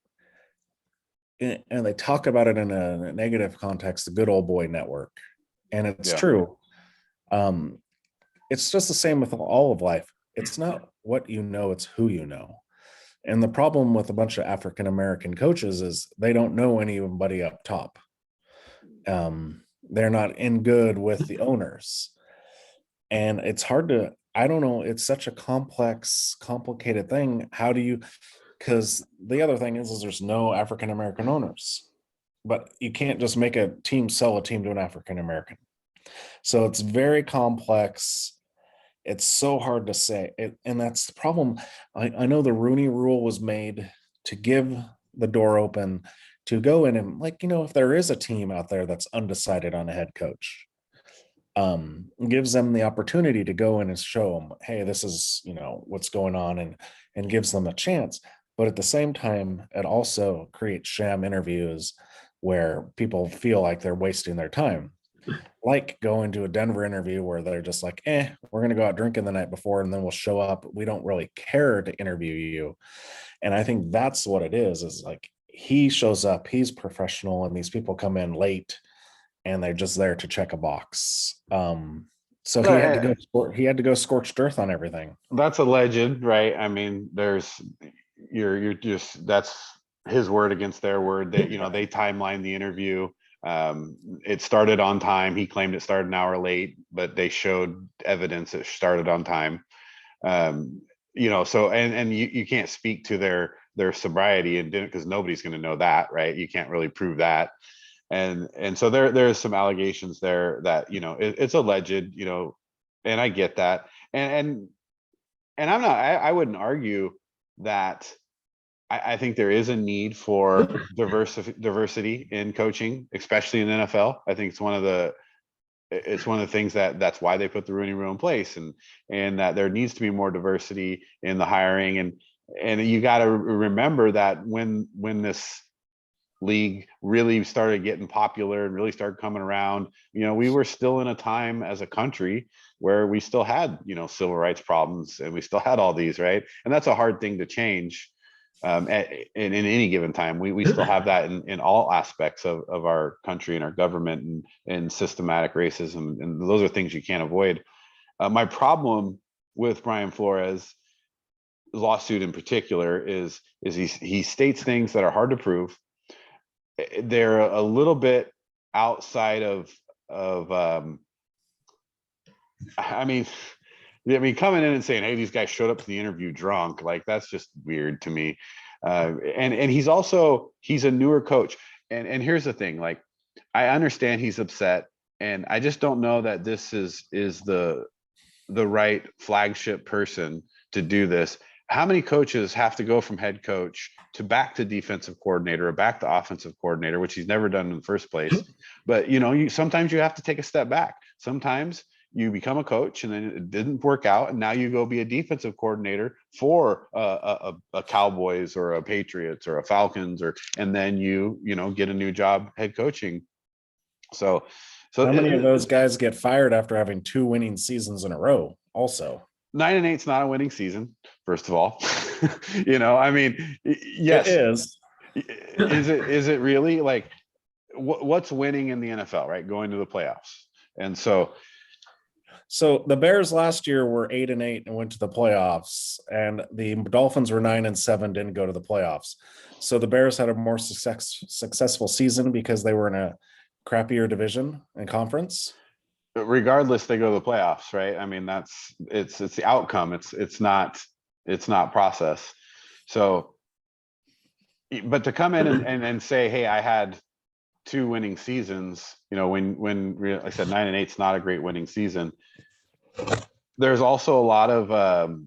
B: and they talk about it in a negative context, the good old boy network, and it's true. it's just the same with all of life. It's not what you know, it's who you know. And the problem with a bunch of African American coaches is they don't know anybody up top. They're not in good with the owners. And it's hard to, I don't know, it's such a complex, complicated thing. How do you, because the other thing is there's no African American owners, but you can't just make a team sell a team to an African American. So it's very complex. It's so hard to say. And that's the problem. I know the Rooney Rule was made to give the door open to go in and, like, if there is a team out there that's undecided on a head coach, gives them the opportunity to go in and show them, hey, this is, what's going on, and gives them a chance. But at the same time, it also creates sham interviews where people feel like they're wasting their time. Like going to a Denver interview where they're just like, we're going to go out drinking the night before and then we'll show up. We don't really care to interview you. And I think that's what it is like he shows up, he's professional, and these people come in late and they're just there to check a box. So he had to go scorched earth on everything.
A: That's alleged, right? I mean, you're just, that's his word against their word. That they timeline the interview. It started on time. He claimed it started an hour late, but they showed evidence it started on time. So and you can't speak to their sobriety and didn't, because nobody's going to know that, right? You can't really prove that. And so there's some allegations there that it's alleged, and I get that. And I wouldn't argue that. I think there is a need for diversity in coaching, especially in the NFL. I think it's one of the things that's why they put the Rooney Rule in place, and that there needs to be more diversity in the hiring. And you got to remember that when this league really started getting popular and really started coming around, we were still in a time as a country where we still had, civil rights problems, and we still had all these, right? And that's a hard thing to change. In any given time, we still have that in all aspects of our country and our government, and systematic racism, and those are things you can't avoid. My problem with Brian Flores' lawsuit in particular is he states things that are hard to prove. They're a little bit outside of coming in and saying, hey, these guys showed up to the interview drunk, like that's just weird to me. And he's a newer coach. And here's the thing, like, I understand he's upset, and I just don't know that this is the right flagship person to do this. How many coaches have to go from head coach to back to defensive coordinator or back to offensive coordinator, which he's never done in the first place? But sometimes you have to take a step back. Sometimes you become a coach and then it didn't work out, and now you go be a defensive coordinator for a Cowboys or a Patriots or a Falcons, and then you get a new job head coaching. So
B: how many of those guys get fired after having 2 winning seasons in a row? Also,
A: 9-8 is not a winning season, first of all. Yes,
B: it is.
A: Is it really? Like, what's winning in the NFL, right? Going to the playoffs. And so
B: the Bears last year were 8-8 and went to the playoffs, and the Dolphins were 9-7, didn't go to the playoffs. So the Bears had a more successful season because they were in a crappier division and conference.
A: Regardless, they go to the playoffs, right? I mean, it's the outcome. It's not process. So, but to come in and say, hey, I had 2 winning seasons, when like I said, 9-8 is not a great winning season. There's also a lot of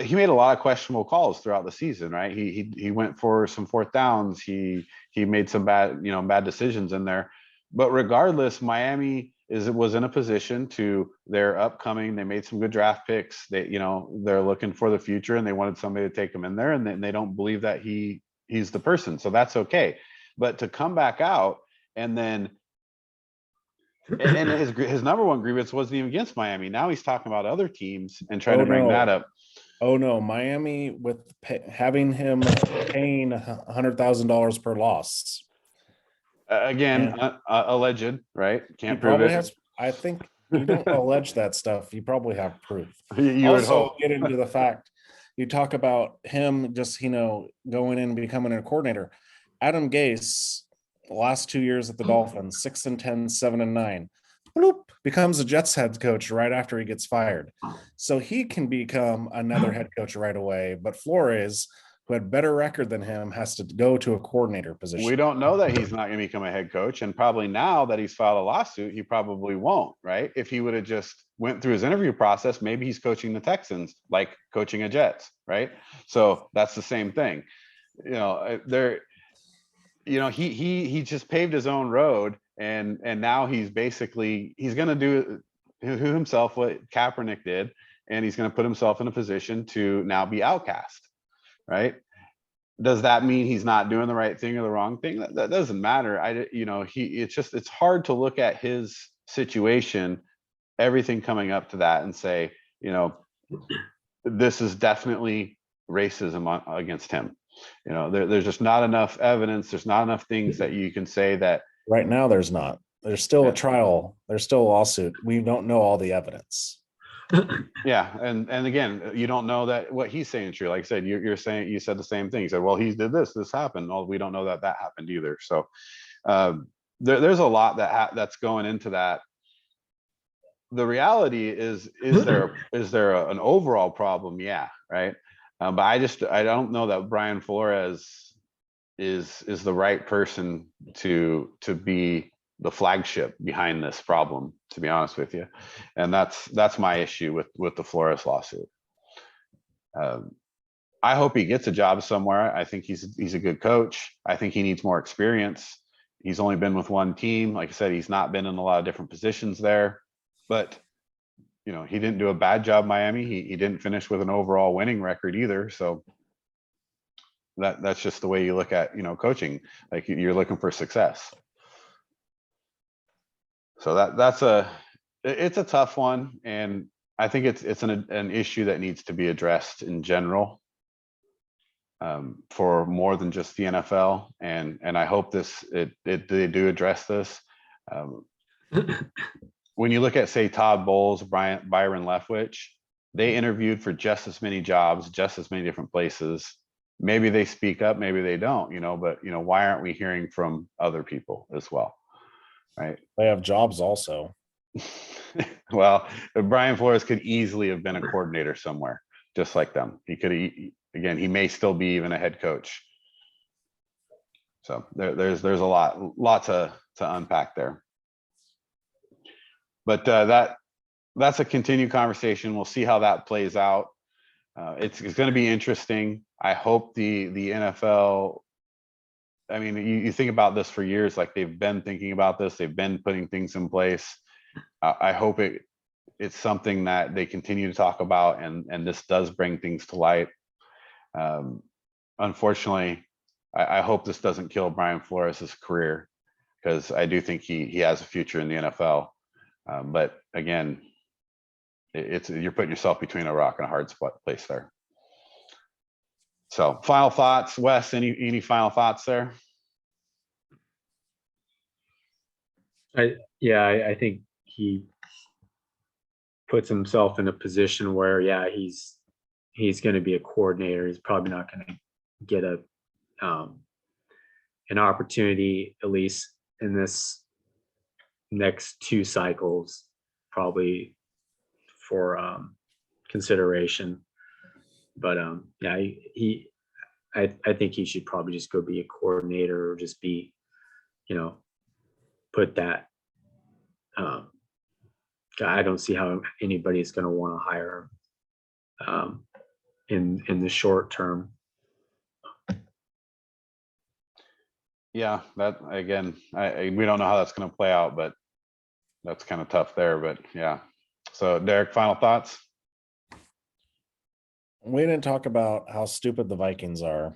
A: he made a lot of questionable calls throughout the season, right? He went for some 4th downs. He made some bad decisions in there. But regardless, Miami was in a position they're upcoming. They made some good draft picks. They're looking for the future, and they wanted somebody to take them in there, and they don't believe that he's the person. So that's okay. But to come back out and then and his number one grievance wasn't even against Miami. Now he's talking about other teams and trying to bring that up.
B: Oh no, Miami with having him paying $100,000 per loss.
A: Again, alleged, right? Can't prove it.
B: I think you don't allege that stuff. You probably have proof.
A: You would
B: Also,
A: hope.
B: get into the fact you talk about him just going in and becoming a coordinator. Adam Gase, the last 2 years at the Dolphins, 6-10, 7-9, bloop, becomes a Jets head coach right after he gets fired. So he can become another head coach right away. But Flores, who had better record than him, has to go to a coordinator position.
A: We don't know that he's not going to become a head coach, and probably now that he's filed a lawsuit, he probably won't, right? If he would have just went through his interview process, maybe he's coaching the Texans like coaching a Jets, right? So that's the same thing. He just paved his own road, and now he's going to do himself what Kaepernick did, and he's going to put himself in a position to now be outcast, right? Does that mean he's not doing the right thing or the wrong thing? That doesn't matter. It's hard to look at his situation, everything coming up to that, and say, this is definitely racism against him. There's just not enough evidence. There's not enough things that you can say that.
B: Right now, there's not. There's still a trial. There's still a lawsuit. We don't know all the evidence.
A: Yeah, and again, you don't know that what he's saying is true. Like I said, you said the same thing. You said, well, he did this happened. Well, we don't know that happened either. So there's a lot that's going into that. The reality is there an overall problem? Yeah, right. But I don't know that Brian Flores is the right person to be the flagship behind this problem, to be honest with you. And that's my issue with the Flores lawsuit. I hope he gets a job somewhere. I think he's a good coach. I think he needs more experience. He's only been with one team. Like I said, he's not been in a lot of different positions there, but he didn't do a bad job in Miami. He didn't finish with an overall winning record either. So that's just the way you look at, coaching. Like, you're looking for success. So it's a tough one, and I think it's an issue that needs to be addressed in general, for more than just the NFL. And I hope they do address this. When you look at, say, Todd Bowles, Byron Leftwich, they interviewed for just as many jobs, just as many different places. Maybe they speak up, maybe they don't, but why aren't we hearing from other people as well? Right.
B: They have jobs also.
A: Well, Brian Flores could easily have been a coordinator somewhere, just like them. He could, again, he may still be even a head coach. So there's a lot to unpack there. But that's a continued conversation. We'll see how that plays out. It's going to be interesting. I hope the NFL. I mean, you think about this for years, like they've been thinking about this. They've been putting things in place. I hope it's something that they continue to talk about, and this does bring things to light. Unfortunately, I hope this doesn't kill Brian Flores' career, because I do think he has a future in the NFL. But again, you're putting yourself between a rock and a hard place there. So, final thoughts, Wes? Any final thoughts there?
C: I think he puts himself in a position where, he's going to be a coordinator. He's probably not going to get an opportunity, at least in this next 2 cycles, probably for consideration. But I think he should probably just go be a coordinator, or just be, put that. I don't see how anybody's going to want to hire him in the short term.
A: Yeah, that again, we don't know how that's going to play out, but that's kind of tough there. But yeah. So, Derek, final thoughts?
B: We didn't talk about how stupid the Vikings are.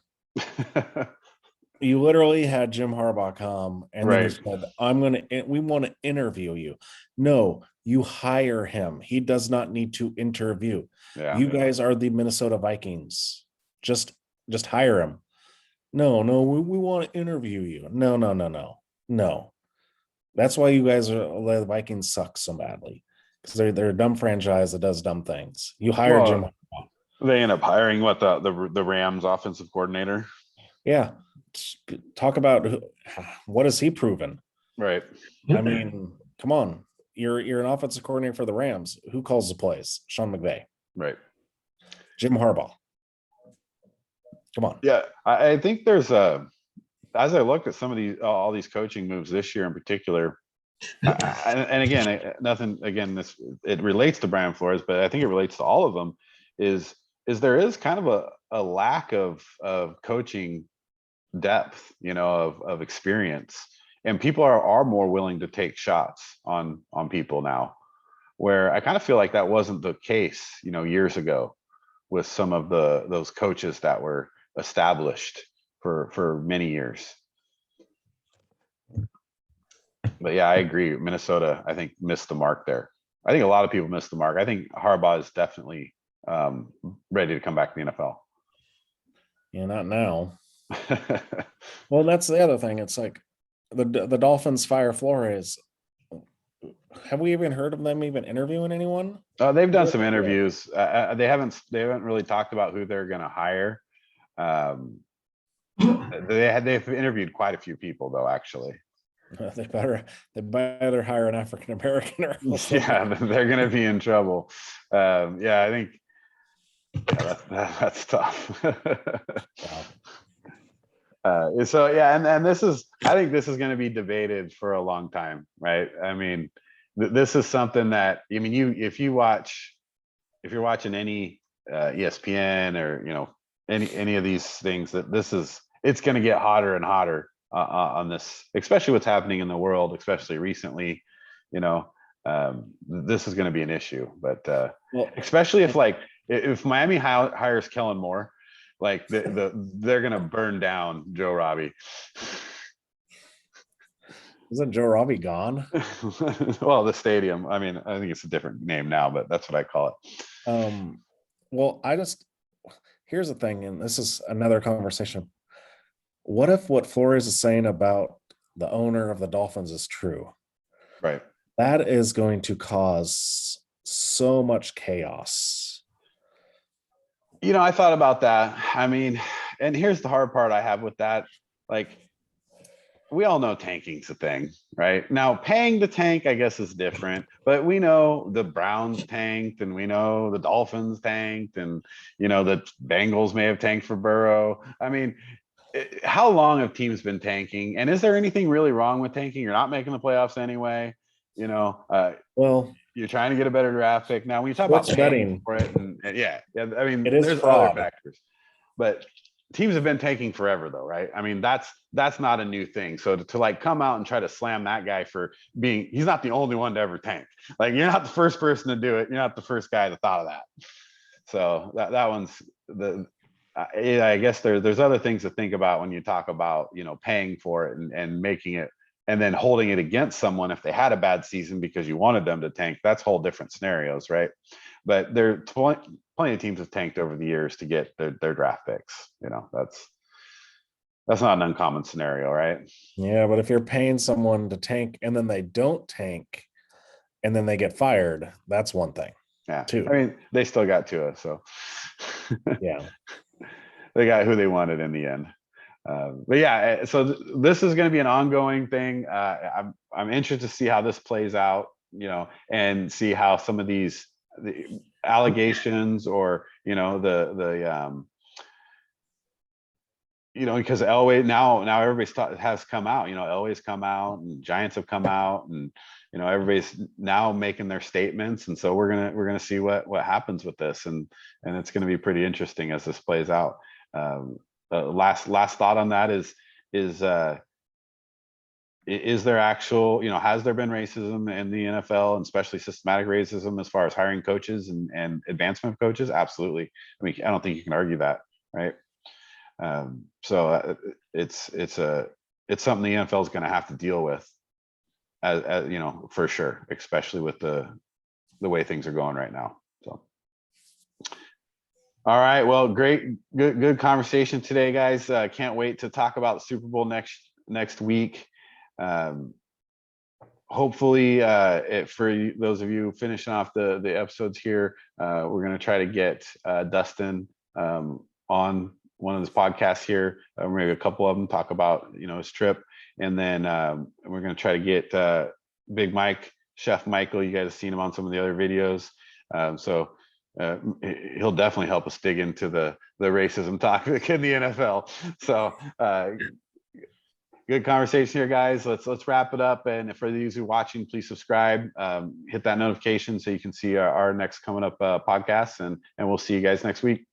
B: You literally had Jim Harbaugh come and
A: Right.
B: said, we want to interview you. No, you hire him. He does not need to interview.
A: Yeah.
B: You guys are the Minnesota Vikings. Just hire him. No, we want to interview you. No. That's why you guys the Vikings suck so badly. because they're a dumb franchise that does dumb things. You hire Jim.
A: They end up hiring the Rams offensive coordinator.
B: Yeah, talk about what has he proven?
A: Right.
B: I mean, come on. You're an offensive coordinator for the Rams. Who calls the plays? Sean McVay.
A: Right.
B: Jim Harbaugh. Come on.
A: Yeah, I think there's as I look at some of all these coaching moves this year in particular, and again, nothing again, it relates to Brian Flores, but I think it relates to all of them, is there is kind of a lack of coaching depth, of experience, and people are more willing to take shots on people now, where I kind of feel like that wasn't the case, years ago with some of those coaches that were established for many years. But yeah, I agree. Minnesota, I think, missed the mark there. I think a lot of people missed the mark. I think Harbaugh is definitely ready to come back to the NFL.
B: Yeah, not now. Well, that's the other thing. It's like the Dolphins fire Flores. Have we even heard of them even interviewing anyone?
A: They've done some interviews. They haven't really talked about who they're going to hire. They've interviewed quite a few people though, actually.
B: They better hire an African American or
A: yeah, they're going to be in trouble. I think that's tough. And this is, I think this is going to be debated for a long time, right? I mean, this is something that, I mean, if you're watching any ESPN or any of these things, that it's going to get hotter and hotter on this, especially what's happening in the world, especially recently. This is going to be an issue, but especially if Miami hires Kellen Moore, like they're going to burn down Joe Robbie.
B: Isn't Joe Robbie gone?
A: Well, the stadium. I mean, I think it's a different name now, but that's what I call it.
B: Well, here's the thing, and this is another conversation. What if what Flores is saying about the owner of the Dolphins is true?
A: Right.
B: That is going to cause so much chaos.
A: I thought about that. I mean, and here's the hard part I have with that. Like, we all know tanking's a thing, right? Now, paying to tank, I guess, is different, but we know the Browns tanked, and we know the Dolphins tanked, and, the Bengals may have tanked for Burrow. I mean, how long have teams been tanking? And is there anything really wrong with tanking? You're not making the playoffs anyway.
B: Well,
A: you're trying to get a better draft pick. Now, when you talk about
B: betting
A: for it, and I mean,
B: there's
A: other factors, but teams have been tanking forever though, right? I mean, that's not a new thing. So to come out and try to slam that guy for he's not the only one to ever tank. Like, you're not the first person to do it. You're not the first guy that thought of that. So that one's I guess there's other things to think about when you talk about, paying for it and making it, and then holding it against someone if they had a bad season because you wanted them to tank. That's whole different scenarios, right? But there are plenty of teams have tanked over the years to get their draft picks. That's not an uncommon scenario, right?
B: Yeah, but if you're paying someone to tank and then they don't tank and then they get fired, that's one thing.
A: Yeah,
B: too.
A: I mean, they still got to us, so
B: yeah,
A: they got who they wanted in the end. But yeah, so this is going to be an ongoing thing. I'm interested to see how this plays out, and see how some of the allegations or because Elway now everybody has come out. Elway's come out, and Giants have come out, and everybody's now making their statements, and so we're gonna see what happens with this, and it's going to be pretty interesting as this plays out. Last thought on that is there actual, has there been racism in the NFL, and especially systematic racism as far as hiring coaches and advancement of coaches? Absolutely. I mean, I don't think you can argue that, right? So it's something the NFL is going to have to deal with, as for sure, especially with the way things are going right now. So. All right. Well, good conversation today, guys. Can't wait to talk about the Super Bowl next week. hopefully, for those of you finishing off the episodes here, we're going to try to get Dustin on one of his podcasts here. Maybe a couple of them, talk about his trip, and then we're going to try to get Big Mike, Chef Michael. You guys have seen him on some of the other videos, so he'll definitely help us dig into the racism topic in the NFL. So good conversation here, guys. Let's wrap it up. And for those who are watching, please subscribe, hit that notification so you can see our next coming up podcasts, and we'll see you guys next week.